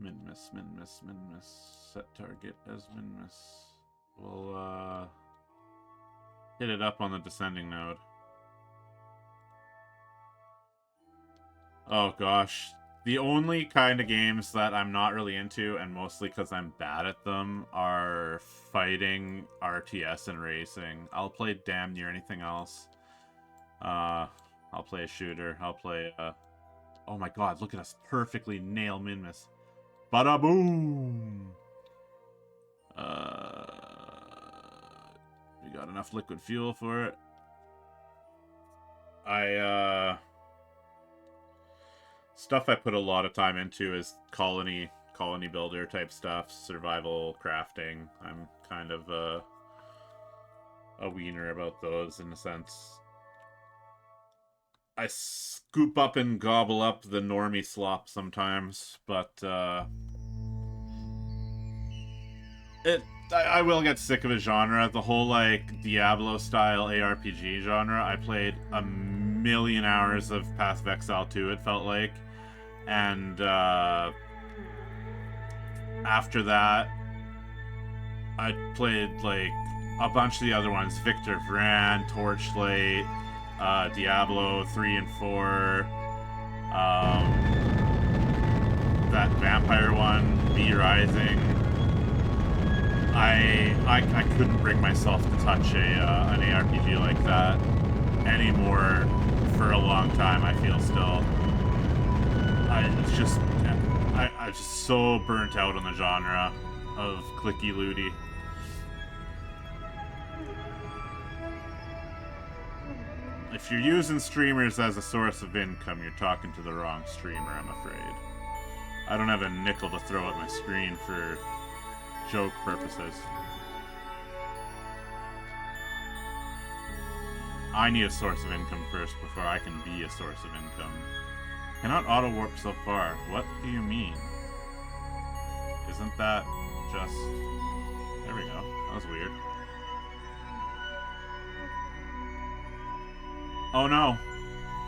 Minmus. Set target as Minmus. We'll, hit it up on the descending node. Oh gosh. The only kind of games that I'm not really into, and mostly because I'm bad at them, are fighting, RTS, and racing. I'll play damn near anything else. I'll play a shooter. I'll play, oh my god, look at us perfectly nail Minmus. Bada boom! We got enough liquid fuel for it. Stuff I put a lot of time into is colony builder type stuff, survival crafting. I'm kind of a wiener about those in a sense. I scoop up and gobble up the normie slop sometimes, but I will get sick of a genre. The whole like Diablo style ARPG genre. I played a million hours of Path of Exile 2, it felt like. And after that, I played like a bunch of the other ones. Victor Vran, Torchlight, Diablo 3 and 4, that vampire one, V Rising. I couldn't bring myself to touch an ARPG like that anymore for a long time, I feel still. It's just, I'm just so burnt out on the genre of clicky looty. If you're using streamers as a source of income, you're talking to the wrong streamer, I'm afraid. I don't have a nickel to throw at my screen for joke purposes. I need a source of income first before I can be a source of income. Cannot auto-warp so far. What do you mean? Isn't that just... There we go. That was weird. Oh no!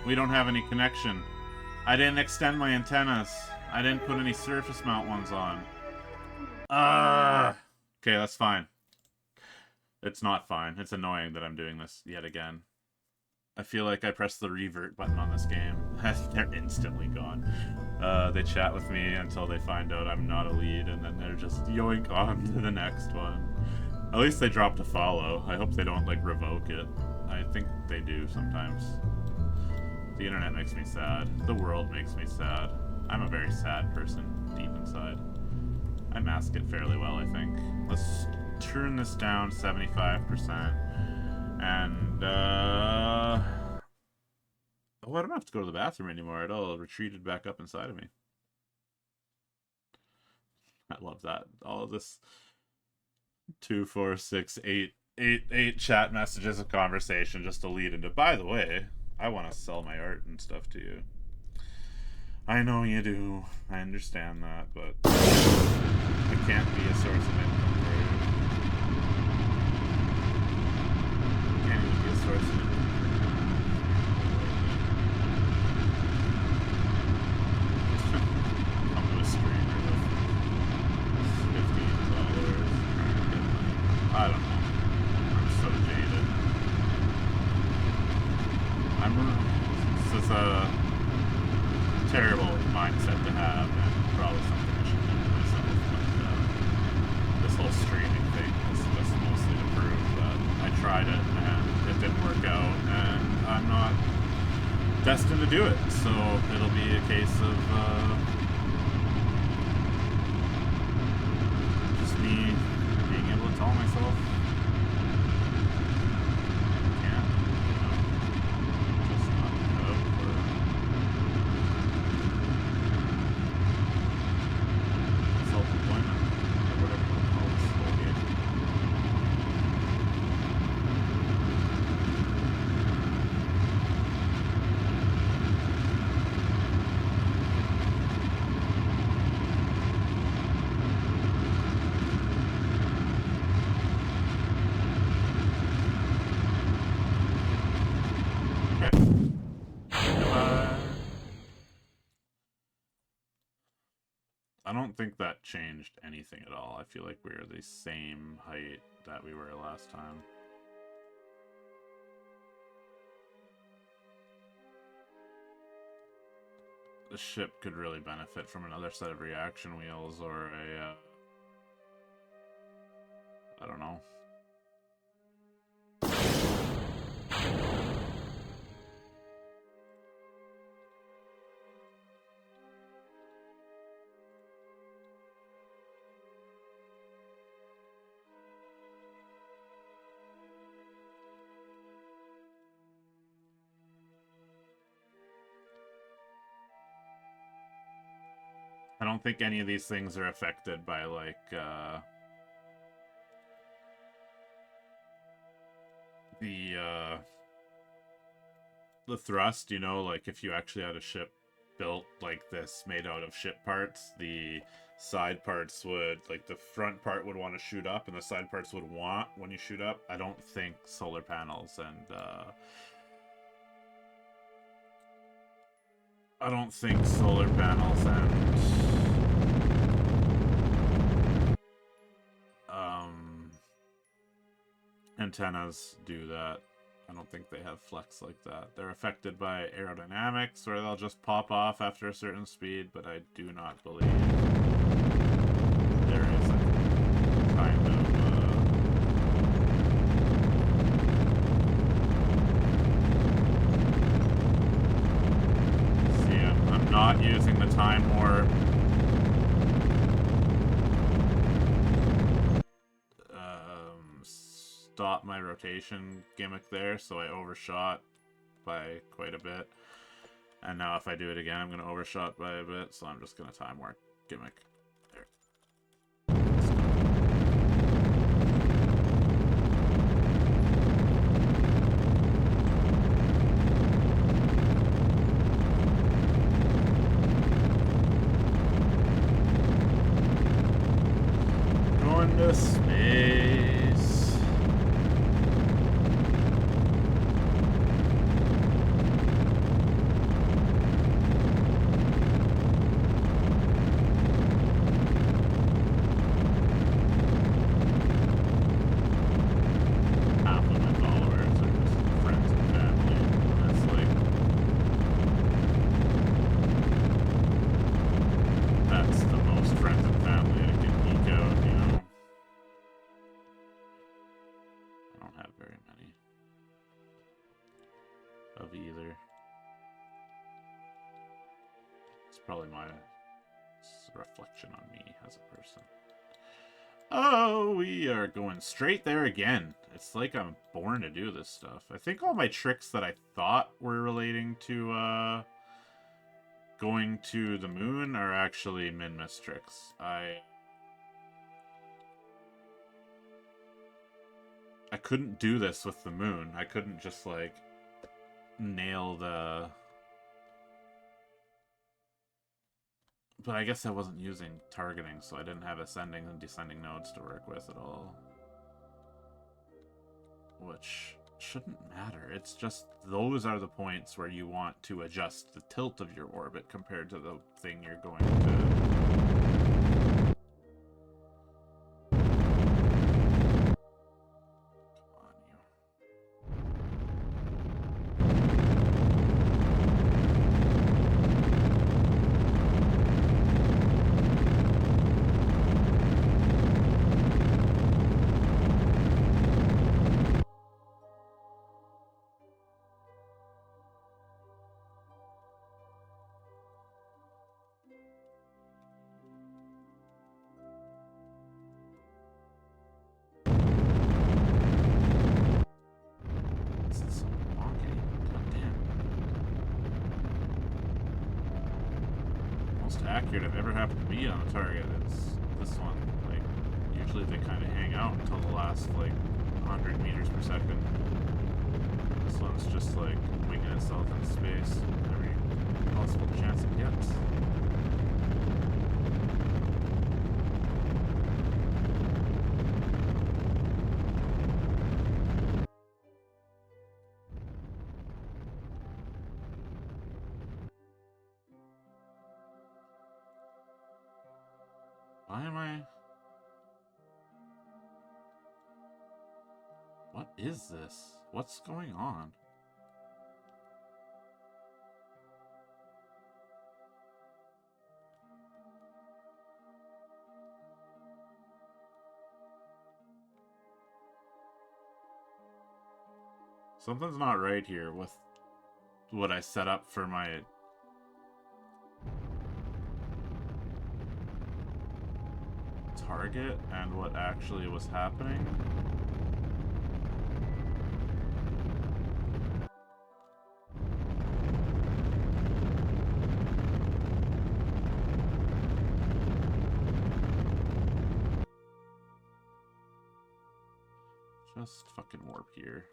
We don't have any connection. I didn't extend my antennas. I didn't put any surface mount ones on. Okay, that's fine. It's not fine. It's annoying that I'm doing this yet again. I feel like I pressed the revert button on this game. They're instantly gone. They chat with me until they find out I'm not a lead, and then they're just yoink on to the next one. At least they dropped a follow. I hope they don't, like, revoke it. I think they do sometimes. The internet makes me sad. The world makes me sad. I'm a very sad person deep inside. I mask it fairly well, I think. Let's turn this down 75%. And, oh, I don't have to go to the bathroom anymore. It all retreated back up inside of me. I love that. All of this 2, 4, 6, 8 chat messages of conversation just to lead into, by the way, I want to sell my art and stuff to you. I know you do. I understand that, but it can't be a source of income for you. It can't even be a source of income. Come to a streamer with $15. I don't know. I'm so jaded. This is a terrible mindset to have, and probably something I should do to myself, but this whole streaming thing is just mostly to prove that I tried it, and it didn't work out, and I'm not destined to do it, so it'll be a case of, just me being able to tell myself, I don't think that changed anything at all. I feel like we're the same height that we were last time. The ship could really benefit from another set of reaction wheels or a, I don't know. I don't think any of these things are affected by, like, the thrust, you know, like if you actually had a ship built like this, made out of ship parts, the side parts would, like the front part would want to shoot up and the side parts would want when you shoot up. I don't think solar panels and, I don't think solar panels and antennas do that. I don't think they have flex like that. They're affected by aerodynamics, or they'll just pop off after a certain speed, but I do not believe there is a kind of see, I'm not using the time warp stop my rotation gimmick there, so I overshot by quite a bit. And now if I do it again, I'm going to overshot by a bit, so I'm just going to time warp gimmick. There. Going to space. Probably my reflection on me as a person. Oh, we are going straight there again. It's like I'm born to do this stuff. I think all my tricks that I thought were relating to going to the moon are actually Minmus tricks. I couldn't do this with the moon. I couldn't just like nail the... But I guess I wasn't using targeting, so I didn't have ascending and descending nodes to work with at all. Which shouldn't matter. It's just those are the points where you want to adjust the tilt of your orbit compared to the thing you're going to... accurate I've ever happened to be on a target. It's this one. Like, usually they kind of hang out until the last, like, 100 meters per second. This one's just, like, winging itself into space every possible chance it gets. Why am I... What is this? What's going on? Something's not right here with what I set up for my... target and what actually was happening. Just fucking warp here.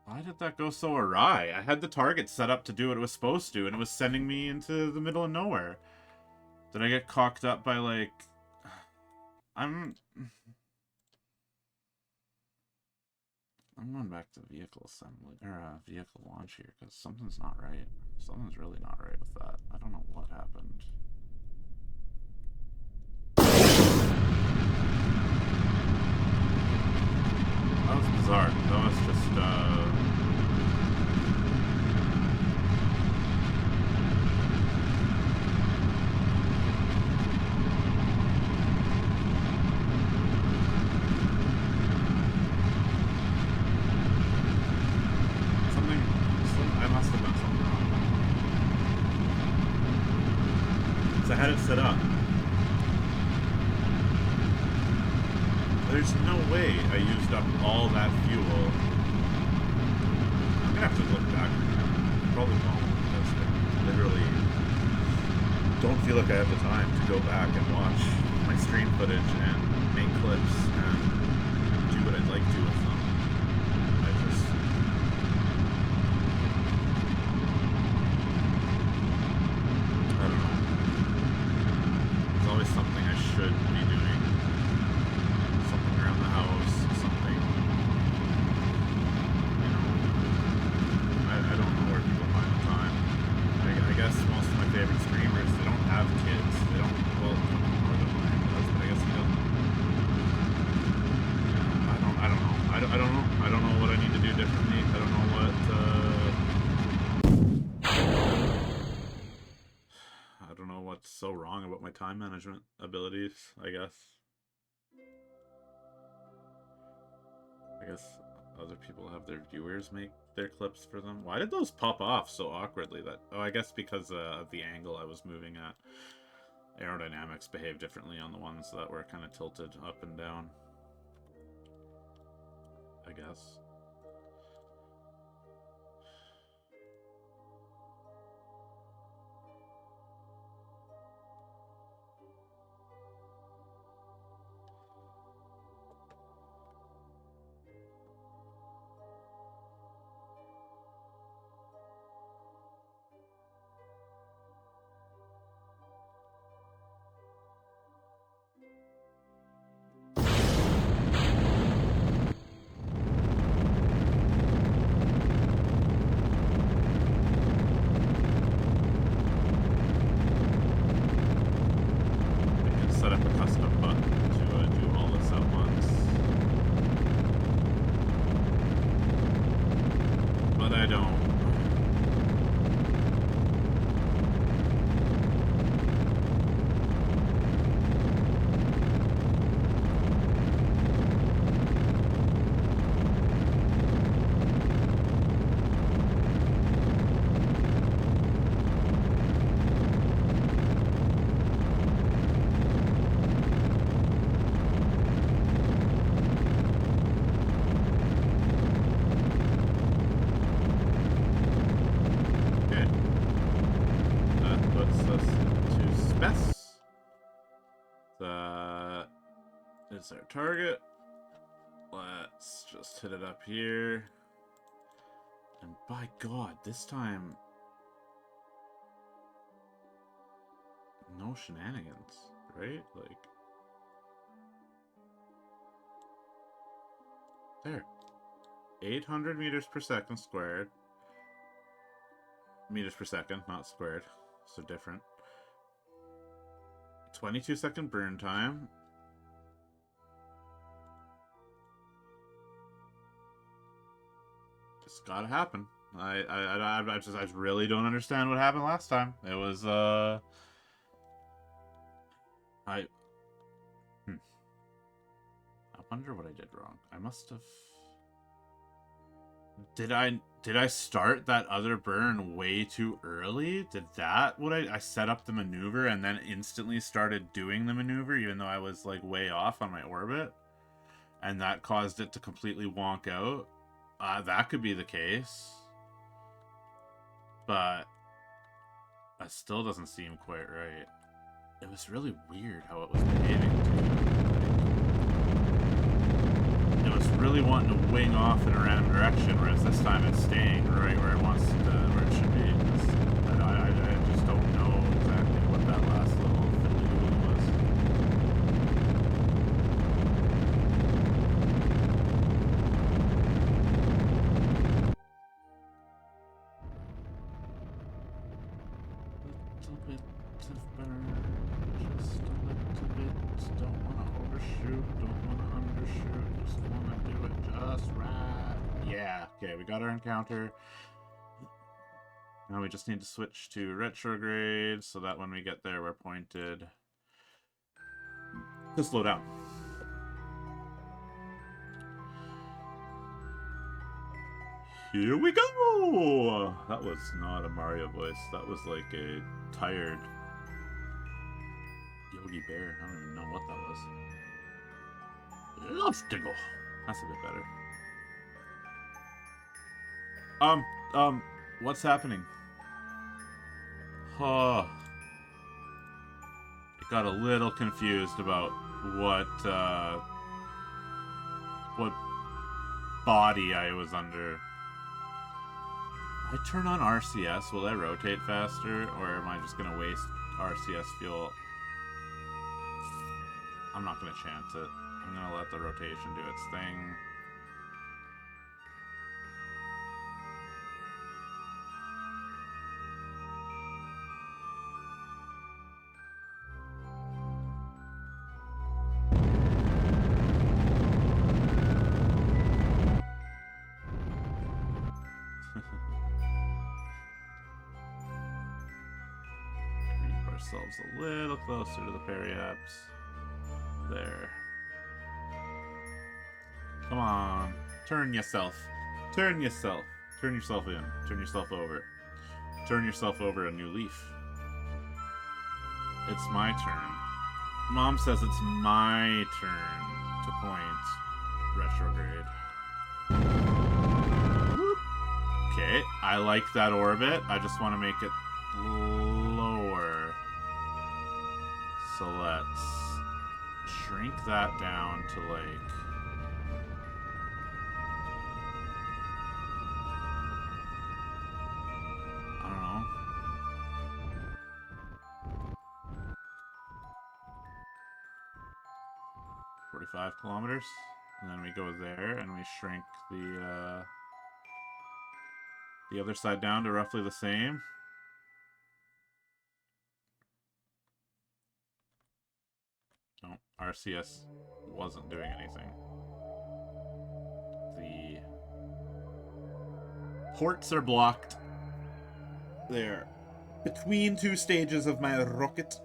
Why did that go so awry? I had the target set up to do what it was supposed to, and it was sending me into the middle of nowhere. Did I get cocked up by, like... I'm going back to vehicle assembly, or vehicle launch here, because something's not right. Something's really not right with that. I don't know what happened. That was bizarre. That was just, I must have done had it set up. There's no way I used up all that fuel. I'm gonna have to look back. Probably won't, because I literally don't feel like I have the time to go back and watch my stream footage and make clips and do what I'd like to with them. I just... I don't know. There's always something I should be doing. Something around the house, something, you know. I don't know where people find the time. I guess most of my favorite streamers, they don't have kids. They don't, well, more than mine does, but I guess he doesn't. Yeah, I don't know. I don't know. I don't know what I need to do differently. I don't know what, I don't know what's so wrong about my time management abilities, I guess. I guess other people have their viewers make their clips for them. Why did those pop off so awkwardly? That, oh, I guess because of the angle I was moving at. Aerodynamics behave differently on the ones that were kind of tilted up and down, I guess. It's our target. Let's just hit it up here. And by God, this time, no shenanigans, right? Like, there. 800 meters per second squared. Meters per second, not squared. So different. 22-second burn time. It's gotta happen. I just really don't understand what happened last time. It was I wonder what I did wrong. I must have. Did I start that other burn way too early? Did that what I set up the maneuver and then instantly started doing the maneuver even though I was like way off on my orbit? And that caused it to completely wonk out? That could be the case. But that still doesn't seem quite right. It was really weird how it was behaving too. It was really wanting to wing off in a random direction, whereas this time it's staying right where it wants to, where it should be. I just don't know exactly what that last little fiddly-doodly was. Little bit of burn, just a little bit. Don't want to overshoot, don't want to undershoot, just want to do it just right. Yeah, okay, we got our encounter. Now we just need to switch to retrograde so that when we get there, we're pointed to slow down. Here we go! That was not a Mario voice. That was like a tired Yogi Bear. I don't even know what that was. Obstacle. That's a bit better. What's happening? Oh. I got a little confused about what body I was under. I turn on RCS, will I rotate faster, or am I just gonna waste RCS fuel? I'm not gonna chance it. I'm gonna let the rotation do its thing. Ourselves a little closer to the periapse. There. Come on. Turn yourself. Turn yourself. Turn yourself in. Turn yourself over. Turn yourself over a new leaf. It's my turn. Mom says it's my turn to point retrograde. Okay, I like that orbit. I just want to make it lower. So let's shrink that down to like... I don't know. ...45 kilometers. And then we go there and we shrink the other side down to roughly the same. No, RCS wasn't doing anything. The ports are blocked. There. Between two stages of my rocket.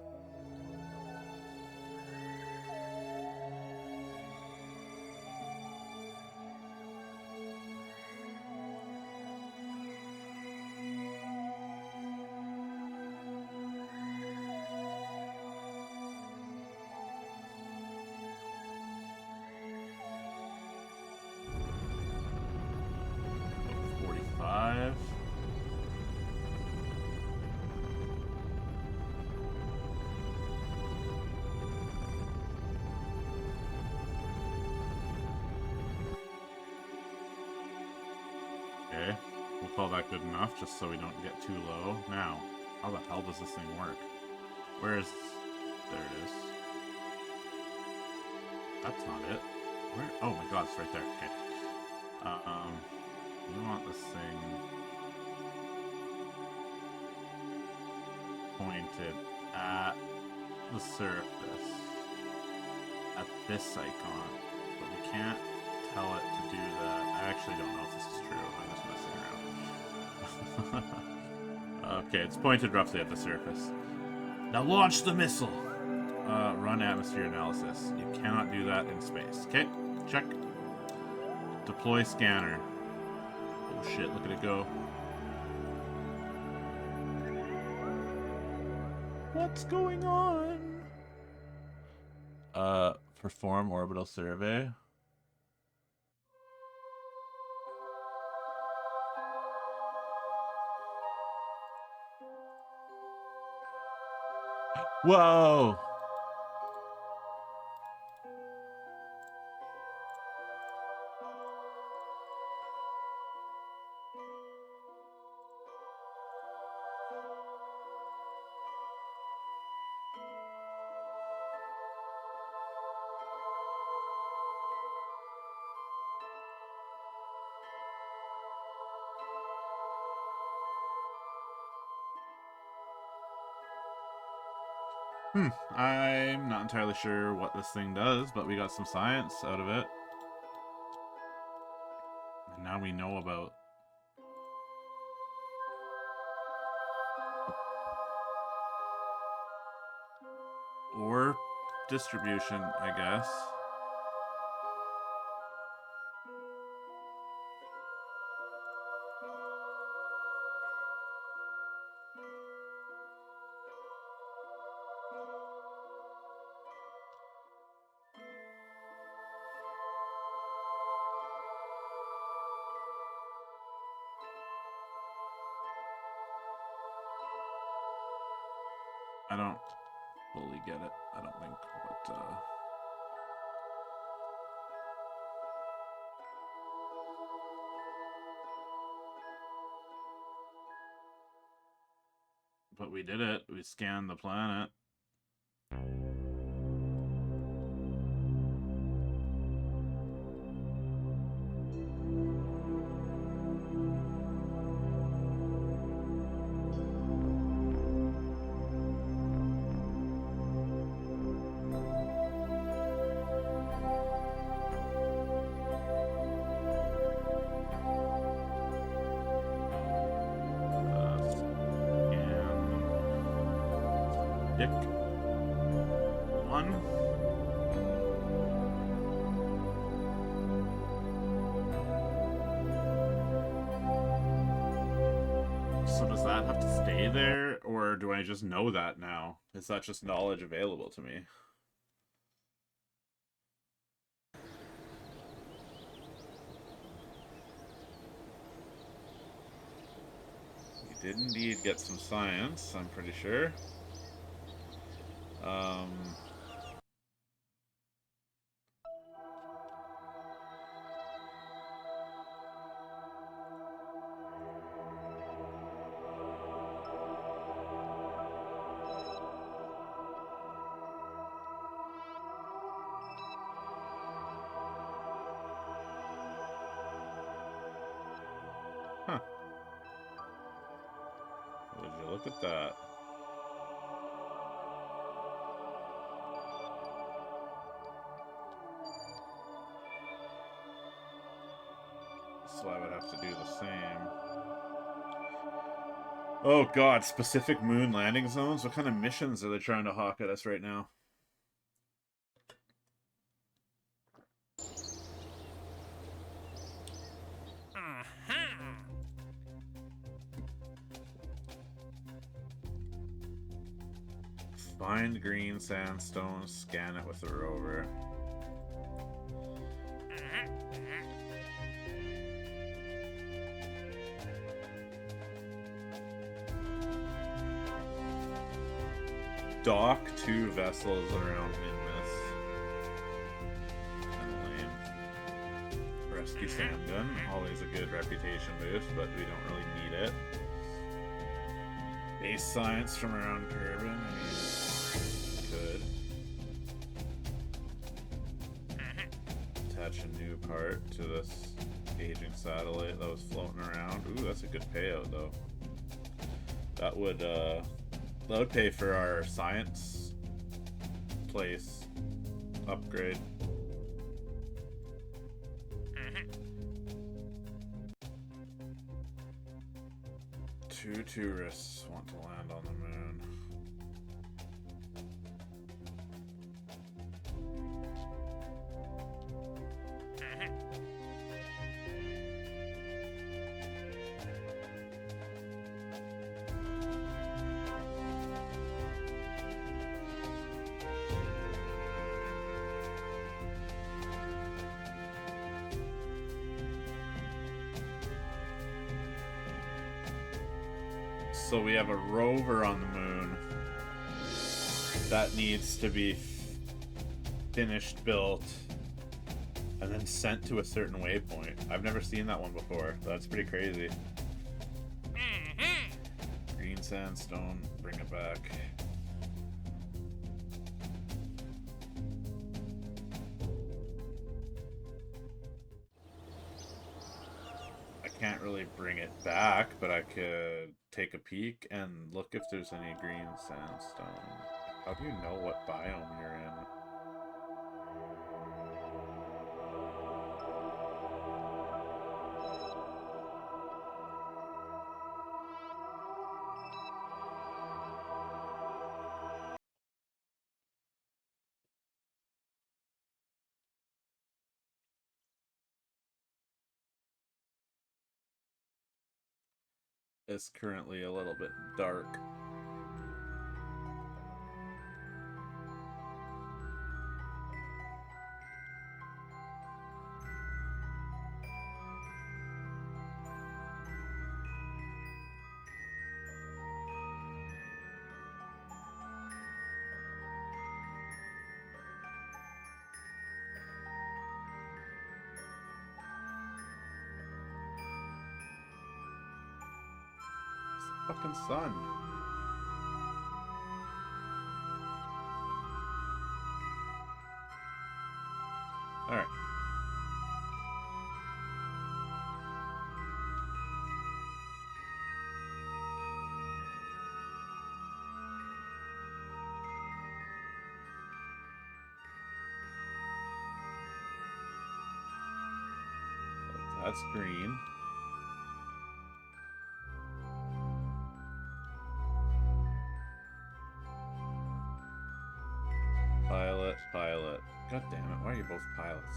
Okay, we'll call that good enough, just so we don't get too low. Now, how the hell does this thing work? Where is... There it is. That's not it. Where? Oh my god, it's right there. Okay. We want this thing pointed at the surface. At this icon. But we can't tell it to do that. I actually don't know if this is true. I'm just messing around. Okay, it's pointed roughly at the surface. Now launch the missile! Run atmosphere analysis. You cannot do that in space. Okay, check. Deploy scanner. Oh shit, look at it go. What's going on? Perform orbital survey. Whoa! I'm not entirely sure what this thing does, but we got some science out of it. And now we know about... Or distribution, I guess. I don't fully get it, I don't think, but we did it. We scanned the planet. Pick one. So does that have to stay there, or do I just know that now? Is that just knowledge available to me? You did indeed get some science, I'm pretty sure. Huh. Would you look at that? So I would have to do the same. Oh god, specific moon landing zones? What kind of missions are they trying to hawk at us right now? Find green sandstone, scan it with a rover. Dock 2 vessels around Minmus. Kinda lame. Rescue Sandgun, always a good reputation boost, but we don't really need it. Base science from around Kerbal, I mean, could. Attach a new part to this aging satellite that was floating around. Ooh, that's a good payout though. That would pay for our science place upgrade. Two tourists want to land on the moon. So we have a rover on the moon that needs to be finished, built, and then sent to a certain waypoint. I've never seen that one before. That's pretty crazy. Green sandstone, bring it back. Can't really bring it back, but I could take a peek and look if there's any green sandstone. How do you know what biome you're in? It's currently a little bit dark. fucking sun. Alright. That's green. Pilot, pilot. God damn it, why are you both pilots?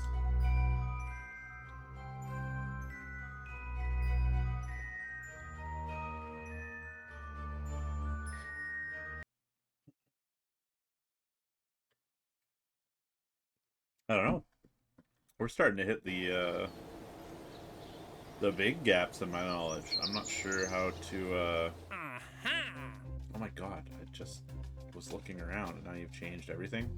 I don't know. We're starting to hit the big gaps in my knowledge. I'm not sure how to Oh my god, I just was looking around and now you've changed everything.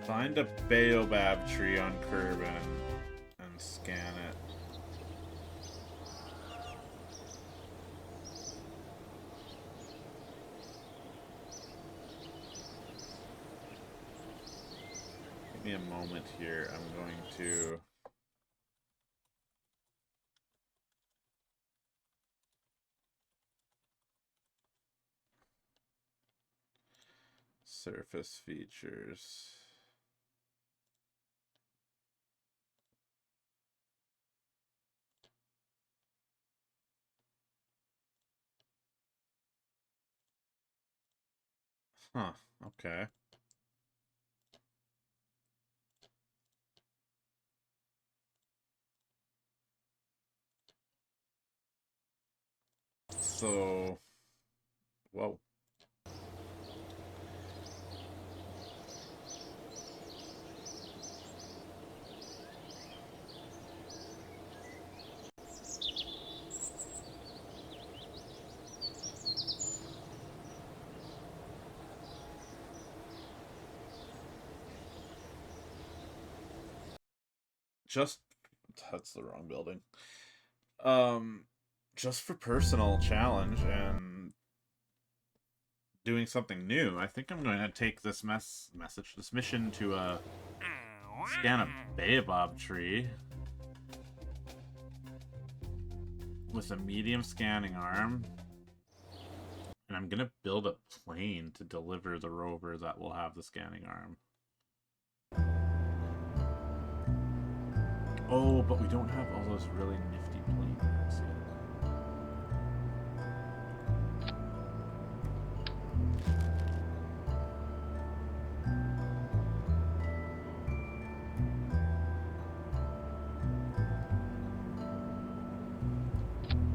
Find a Baobab tree on Kerbal and scan it. Give me a moment here. I'm going to... Surface features. Huh, okay. So, whoa. Just, that's the wrong building. Just for personal challenge and doing something new, I think I'm going to take this this mission to scan a Baobab tree with a medium scanning arm, and I'm gonna build a plane to deliver the rover that will have the scanning arm. Oh, but we don't have all those really nifty planes yet.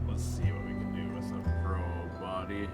Let's see what we can do with a pro body.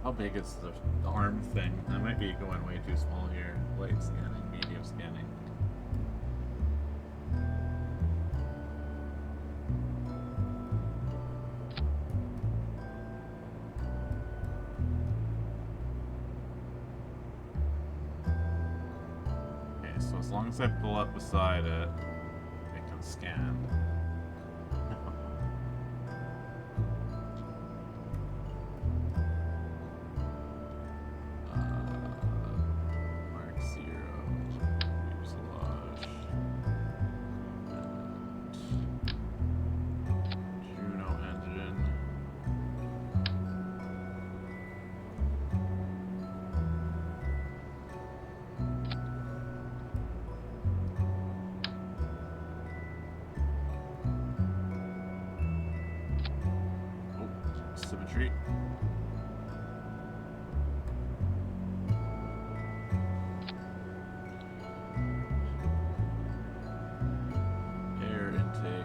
How big is the arm thing? I might be going way too small here. Light scanning, medium scanning. Okay, so as long as I pull up beside it, it can scan. symmetry. Air intake.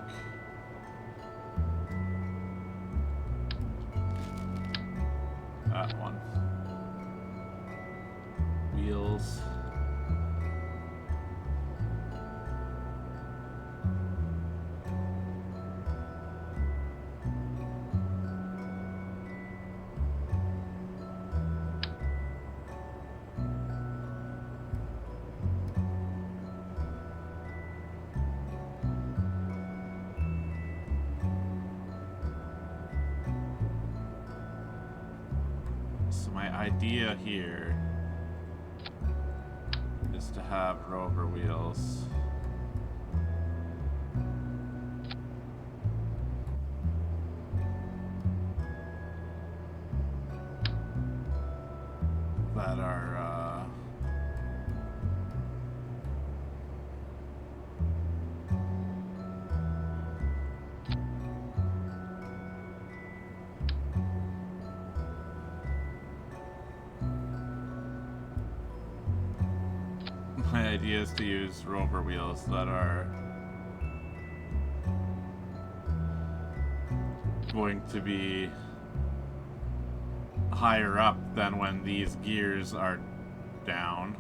That one. Wheels. So my idea here is to have rover wheels. That are my idea is to use rover wheels that are going to be higher up than when these gears are down,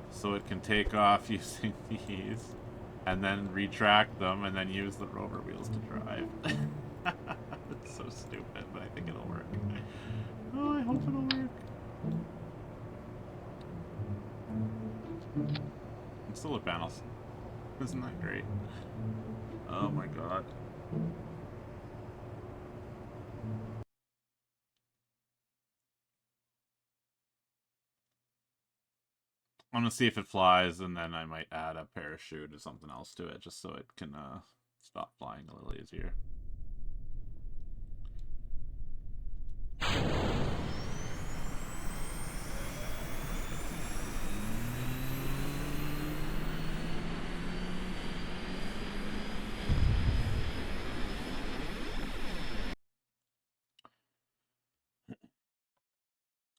so it can take off using these and then retract them and then use the rover wheels to drive. It's so stupid, but I think it'll work. Oh, I hope it'll work. And solar panels. Isn't that great? Oh my god. I'm gonna see if it flies, and then I might add a parachute or something else to it, just so it can stop flying a little easier.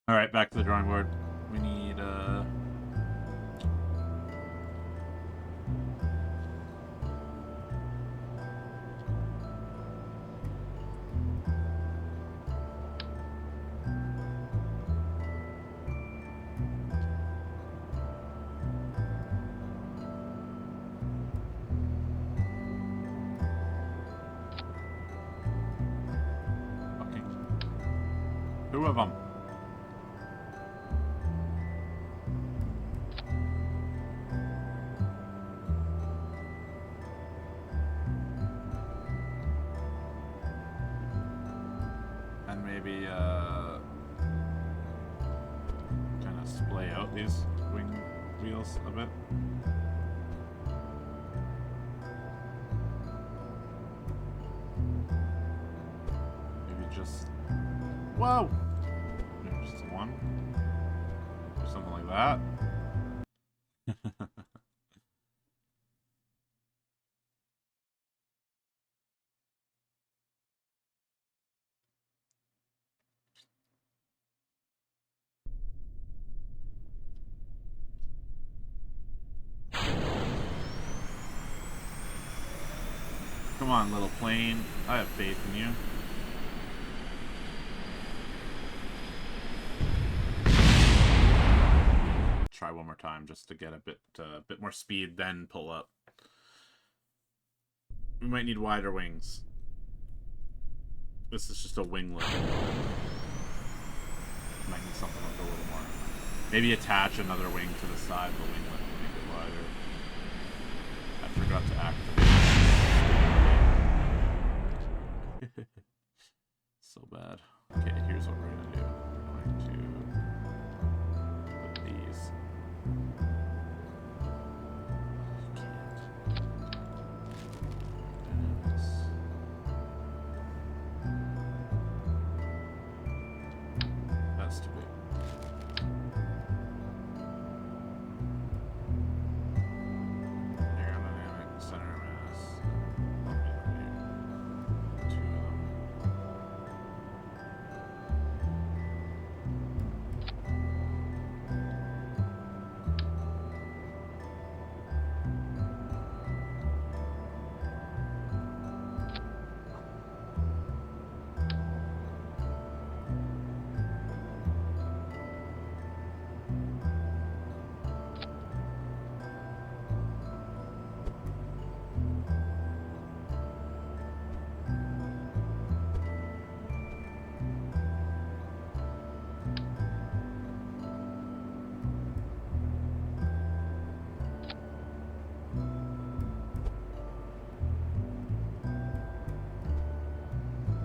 All right, back to the drawing board. We need two of them. And maybe kind of splay out these wing wheels a bit. Maybe just... Whoa! Maybe just one. Or something like that. Come on, little plane. I have faith in you. Try one more time just to get a bit more speed, then pull up. We might need wider wings. This is just a winglet. Might need something with a little more. Maybe attach another wing to the side of the winglet to make it wider. I forgot to activate. So bad. Okay, here's what we're gonna do. We're going to put these. That's too big. Aerodynamic center mass. Two of them.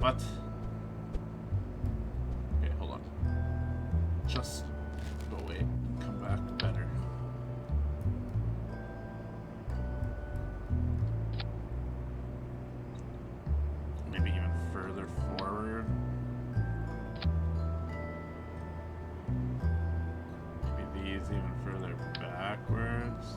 What? Okay, hold on. Just go away and come back better. Maybe even further forward. Maybe these even further backwards.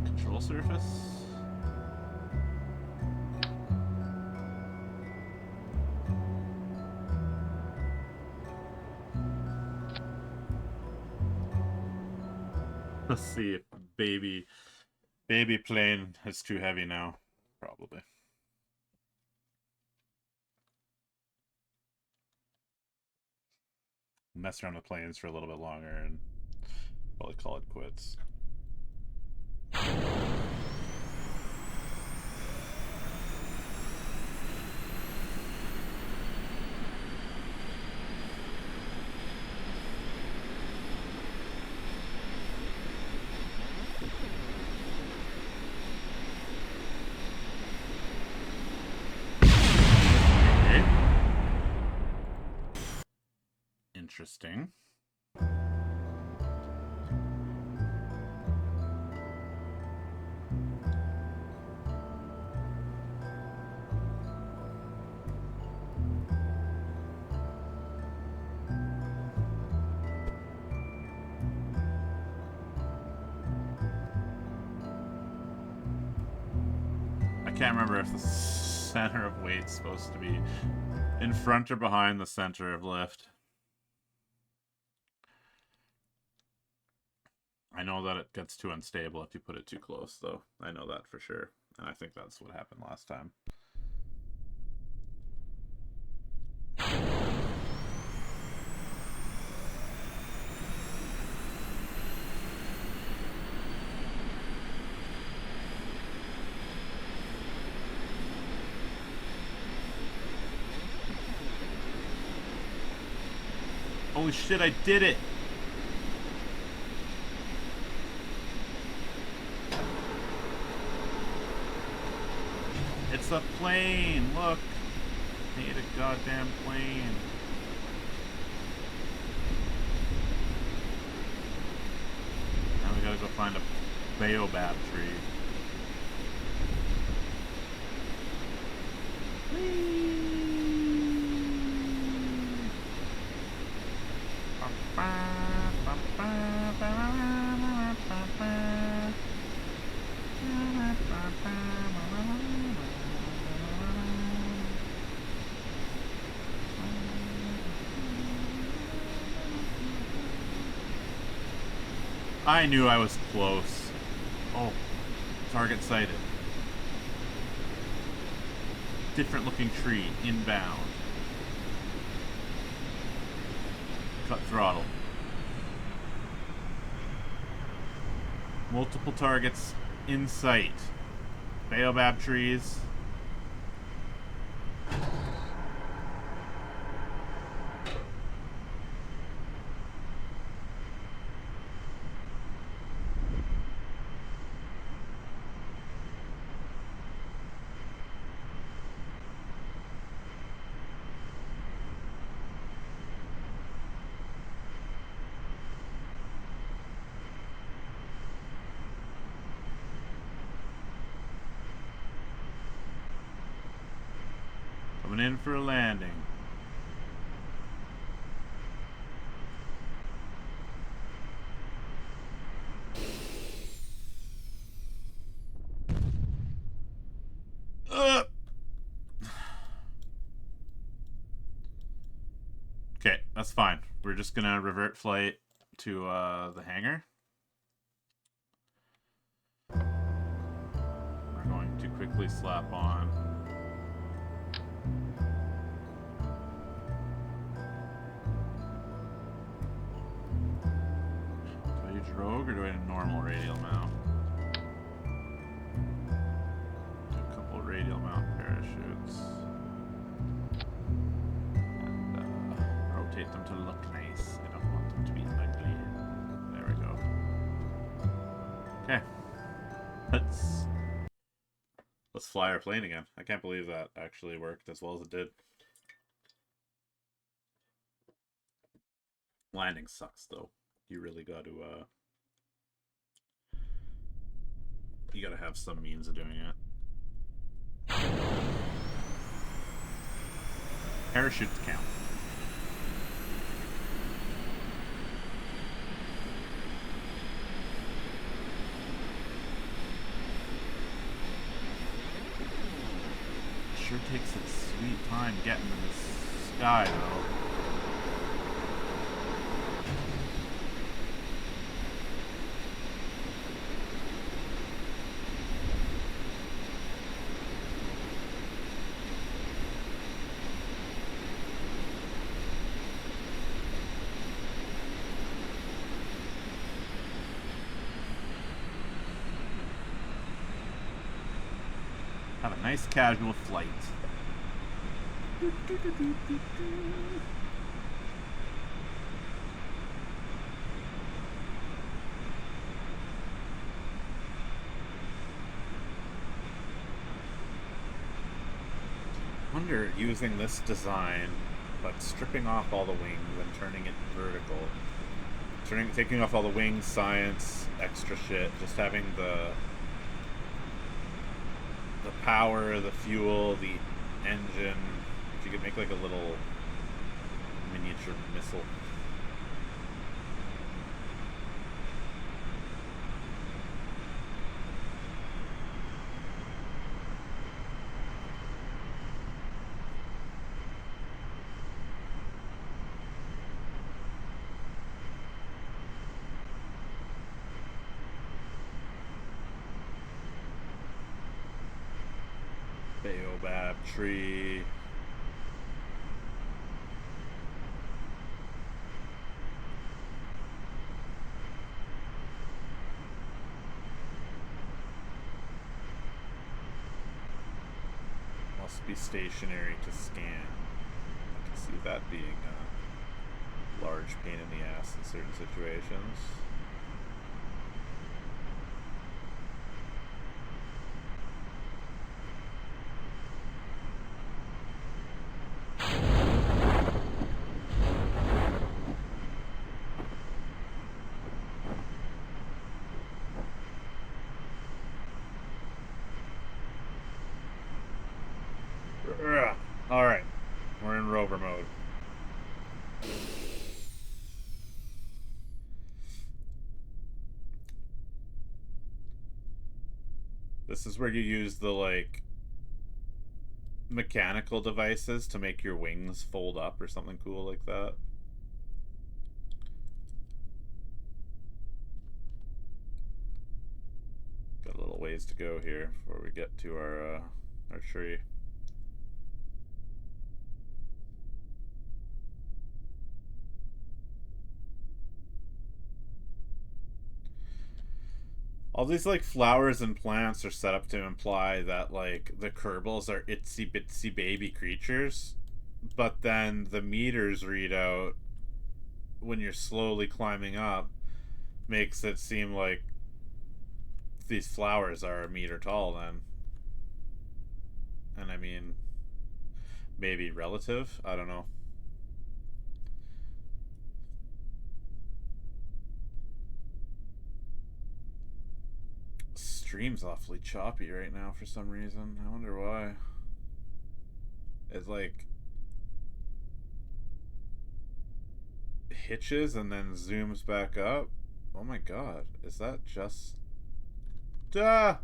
Control surface. Let's see if baby plane is too heavy now. Probably. Mess around with planes for a little bit longer and probably call it quits. Interesting. I can't remember if the center of weight's supposed to be in front or behind the center of lift. I know that it gets too unstable if you put it too close, though. I know that for sure. And I think that's what happened last time. Holy shit, I did it! It's a plane! Look! Made a goddamn plane. Now we gotta go find a Baobab tree. I knew I was close. Oh, target sighted. Different looking tree, inbound. Cut throttle. Multiple targets in sight. Baobab trees. Coming in for a landing. Okay, that's fine. We're just gonna revert flight to the hangar. We're going to quickly slap on drogue, or do I do normal radial mount? Do a couple radial mount parachutes. And rotate them to look nice, you know. Okay. Let's fly our plane again. I can't believe that actually worked as well as it did. Landing sucks though. You really got to you got to have some means of doing it. Parachutes count. Sure takes its sweet time getting in the sky though. Have a nice casual flight. Wonder using this design, but stripping off all the wings and turning it vertical. Taking off all the wings, science, extra shit, just having the power, the fuel, the engine. If you could make like a little miniature missile. Baobab tree. Must be stationary to scan. I can see that being a large pain in the ass in certain situations. Alright, we're in rover mode. This is where you use the, like, mechanical devices to make your wings fold up or something cool like that. Got a little ways to go here before we get to our tree. All these like flowers and plants are set up to imply that like the Kerbals are itsy bitsy baby creatures, but then the meters readout when you're slowly climbing up makes it seem like these flowers are a meter tall then. And I mean, maybe relative, I don't know. Stream's awfully choppy right now for some reason. I wonder why. It's like hitches and then zooms back up. Oh my god, is that just... Duh!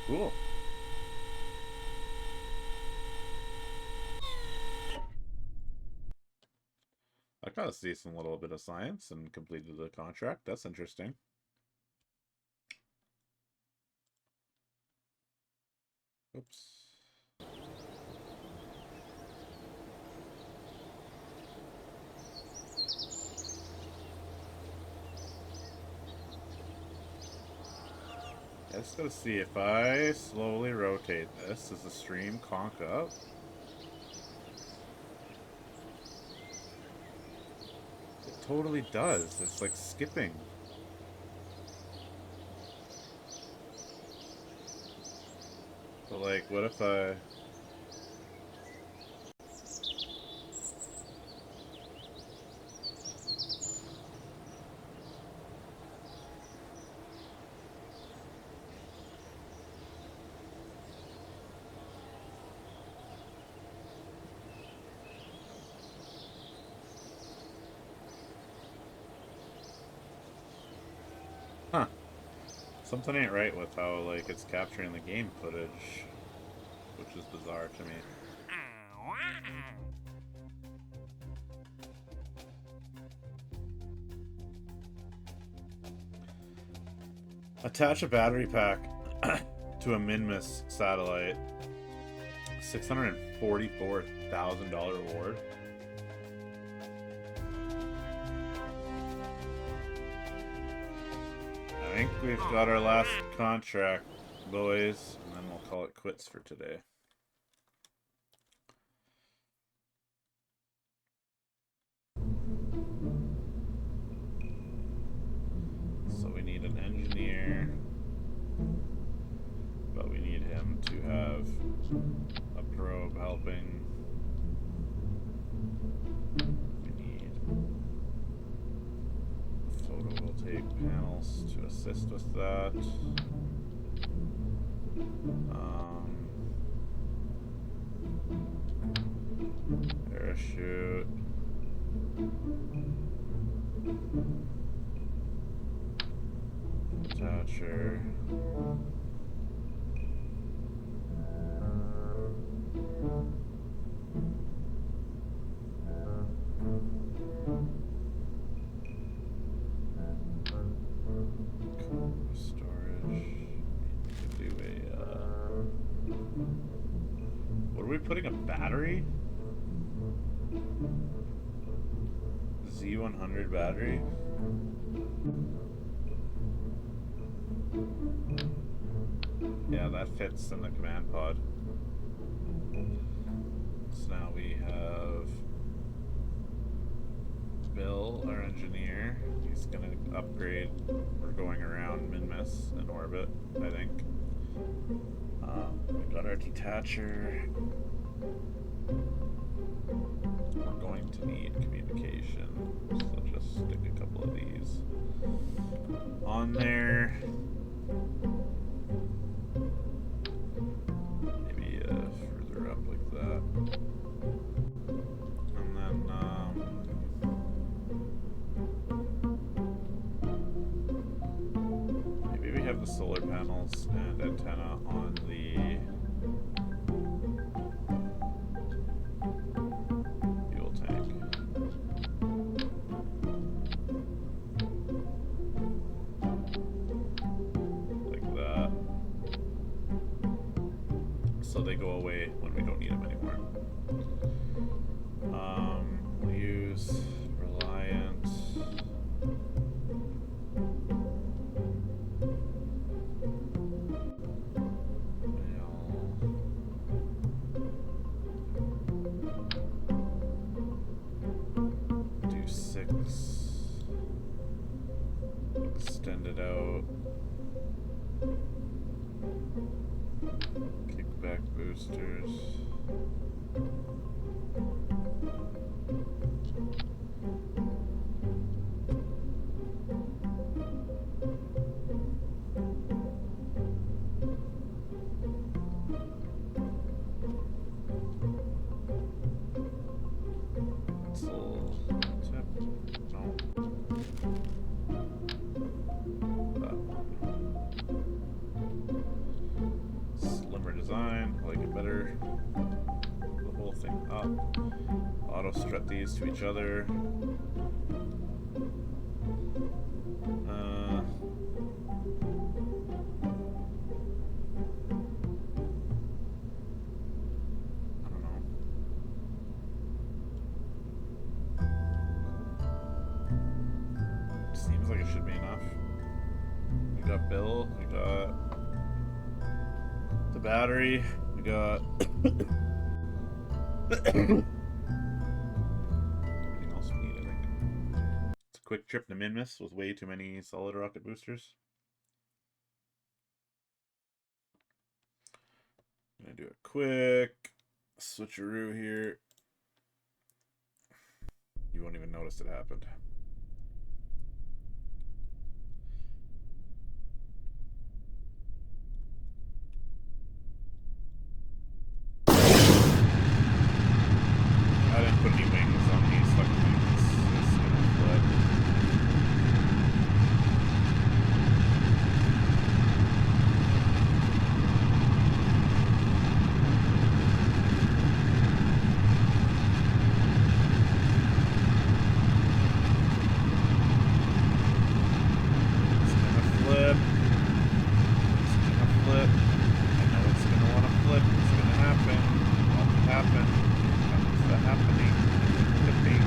Cool. I got to see some little bit of science and completed the contract. That's interesting. Oops. I just gotta see if I slowly rotate this, does the stream conk up? It totally does. It's like skipping. But like, what if I... Huh. Something ain't right with how, like, it's capturing the game footage, which is bizarre to me. Attach a battery pack to a Minmus satellite. $644,000 reward. I think we've got our last contract, boys, and then we'll call it quits for today. So we need an engineer, but we need him to have a probe helping. We need photovoltaic panels to assist with that. Parachute. Attacher. What are we putting, a battery? Z100 battery? Yeah, that fits in the command pod. So now we have Bill, our engineer. He's gonna upgrade. We're going around Minmus in orbit, I think. We got our detacher. We're going to need communication, so just stick a couple of these on there. Maybe further up like that. And then maybe we have the solar panels and antenna on the fuel tank. Like that. So they go away when we don't need them anymore. We'll use Reliant. Do 6. Extend it out. Kickback boosters. Pencil tip. No. That one. Slimmer design. I like it better. The whole thing up. Auto strut these to each other. got Bill. We got the battery. We got everything else we need, I think. It's a quick trip to Minmus with way too many solid rocket boosters. I'm gonna do a quick switcheroo here. You won't even notice it happened. I didn't put any wings on these fucking things. It's gonna flip. It's gonna flip. It's gonna flip. I know it's gonna wanna flip. It's gonna happen. Watch it happen. The happening, flipping.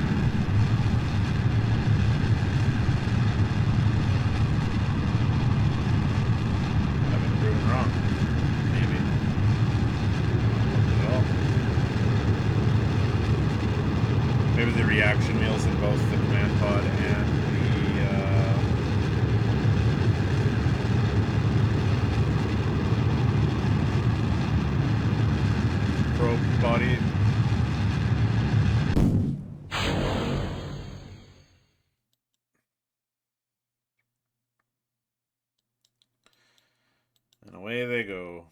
I've been proven wrong. Maybe. Not at all. Maybe the reaction wheels in both the command pod and the probe body. And away they go.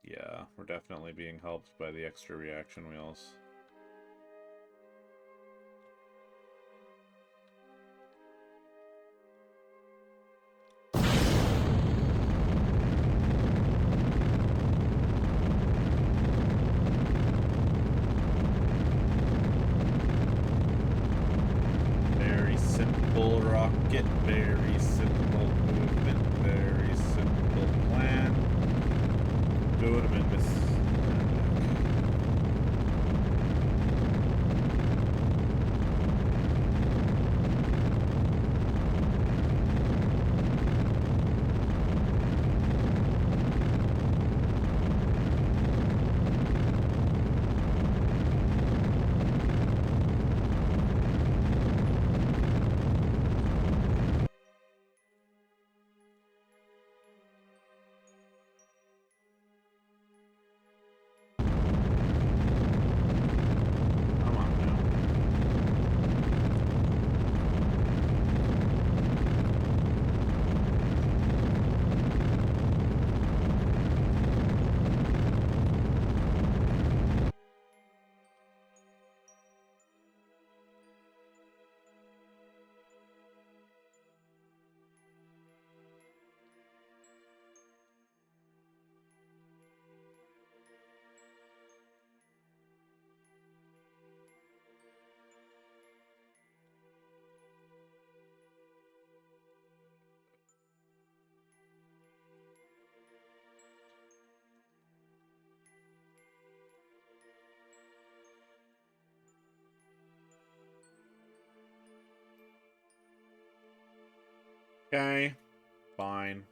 Yeah, we're definitely being helped by the extra reaction wheels. Very simple rocket, very simple movement, very simple plan. Go to Minmus and okay, fine.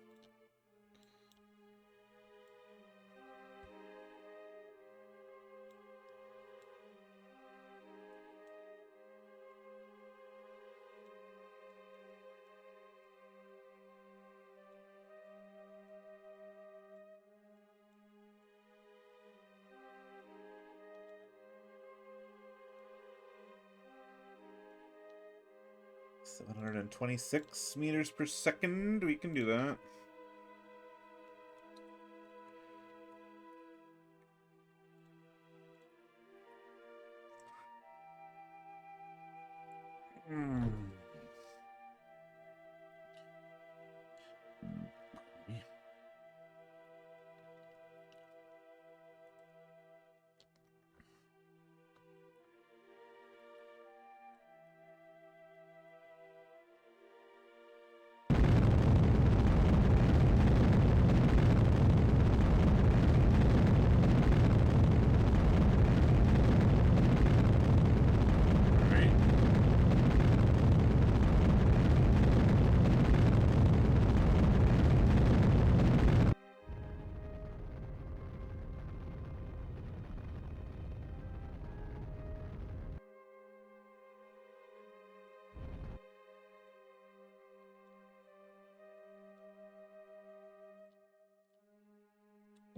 $726 meters per second. We can do that.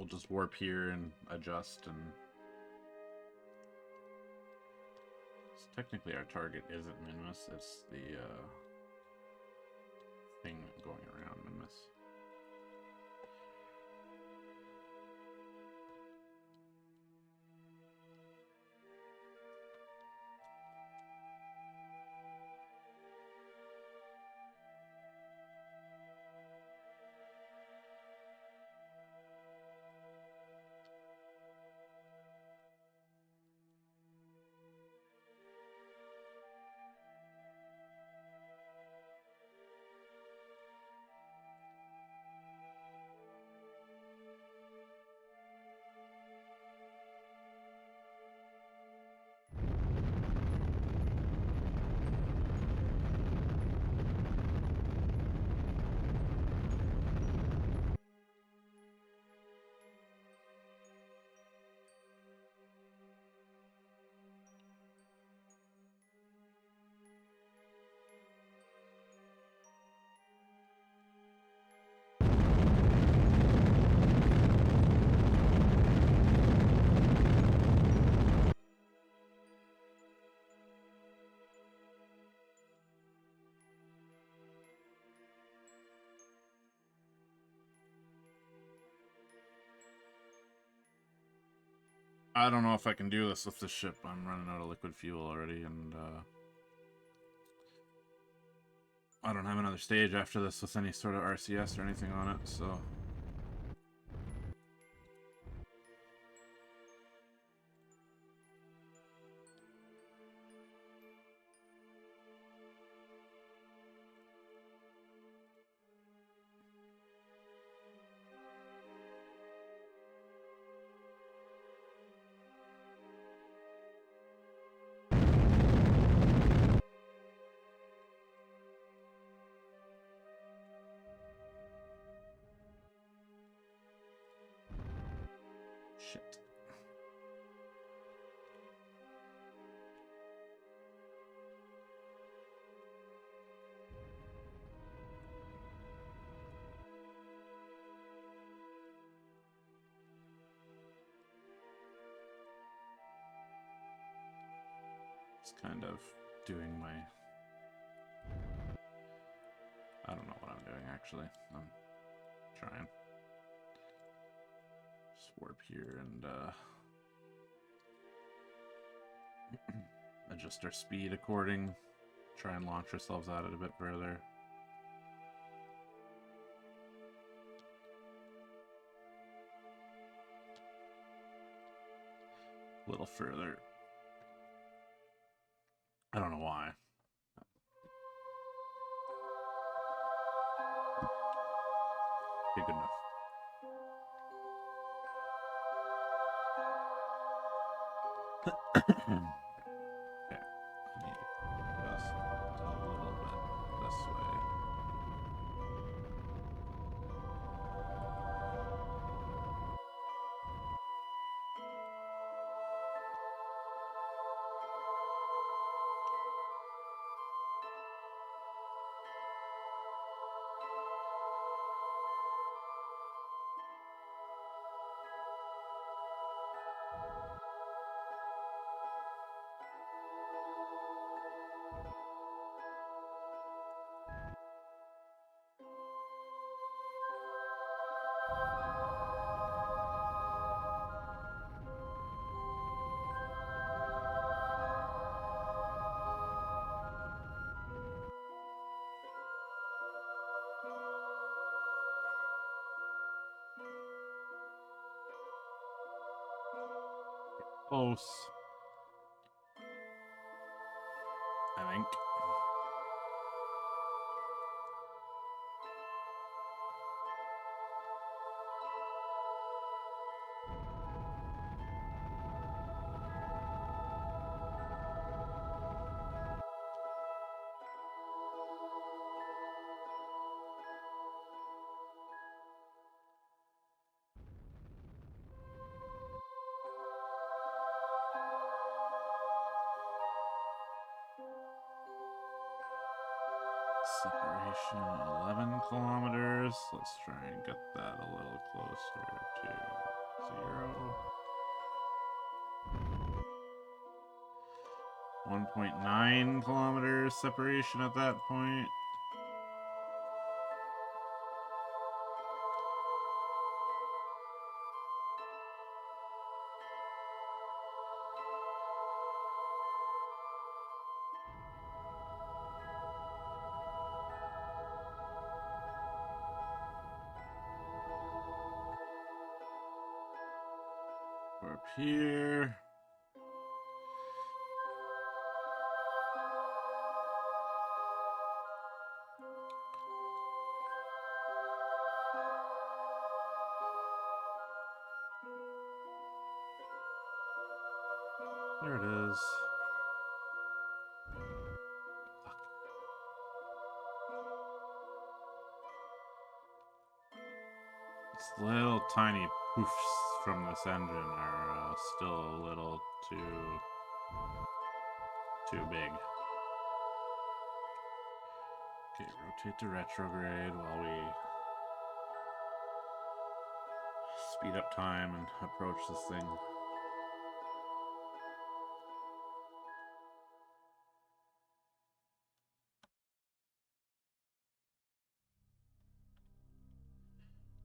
We'll just warp here and adjust and... Technically our target isn't Minmus, it's the thing going around Minmus. I don't know if I can do this with this ship. I'm running out of liquid fuel already, and I don't have another stage after this with any sort of RCS or anything on it, so... Shit. Just kind of doing my... I don't know what I'm doing, actually. I'm trying. Just warp here and adjust our speed according. Try and launch ourselves at it a bit further. A little further. I don't know why. Okay, good enough. Okay, I need just a little bit this way. Close. I think. Separation 11 kilometers. Let's try and get that a little closer to 0. 1.9 kilometers separation at that point. We're up here. There it is. These little tiny poofs from this engine are still a little too big. Okay, rotate to retrograde while we speed up time and approach this thing.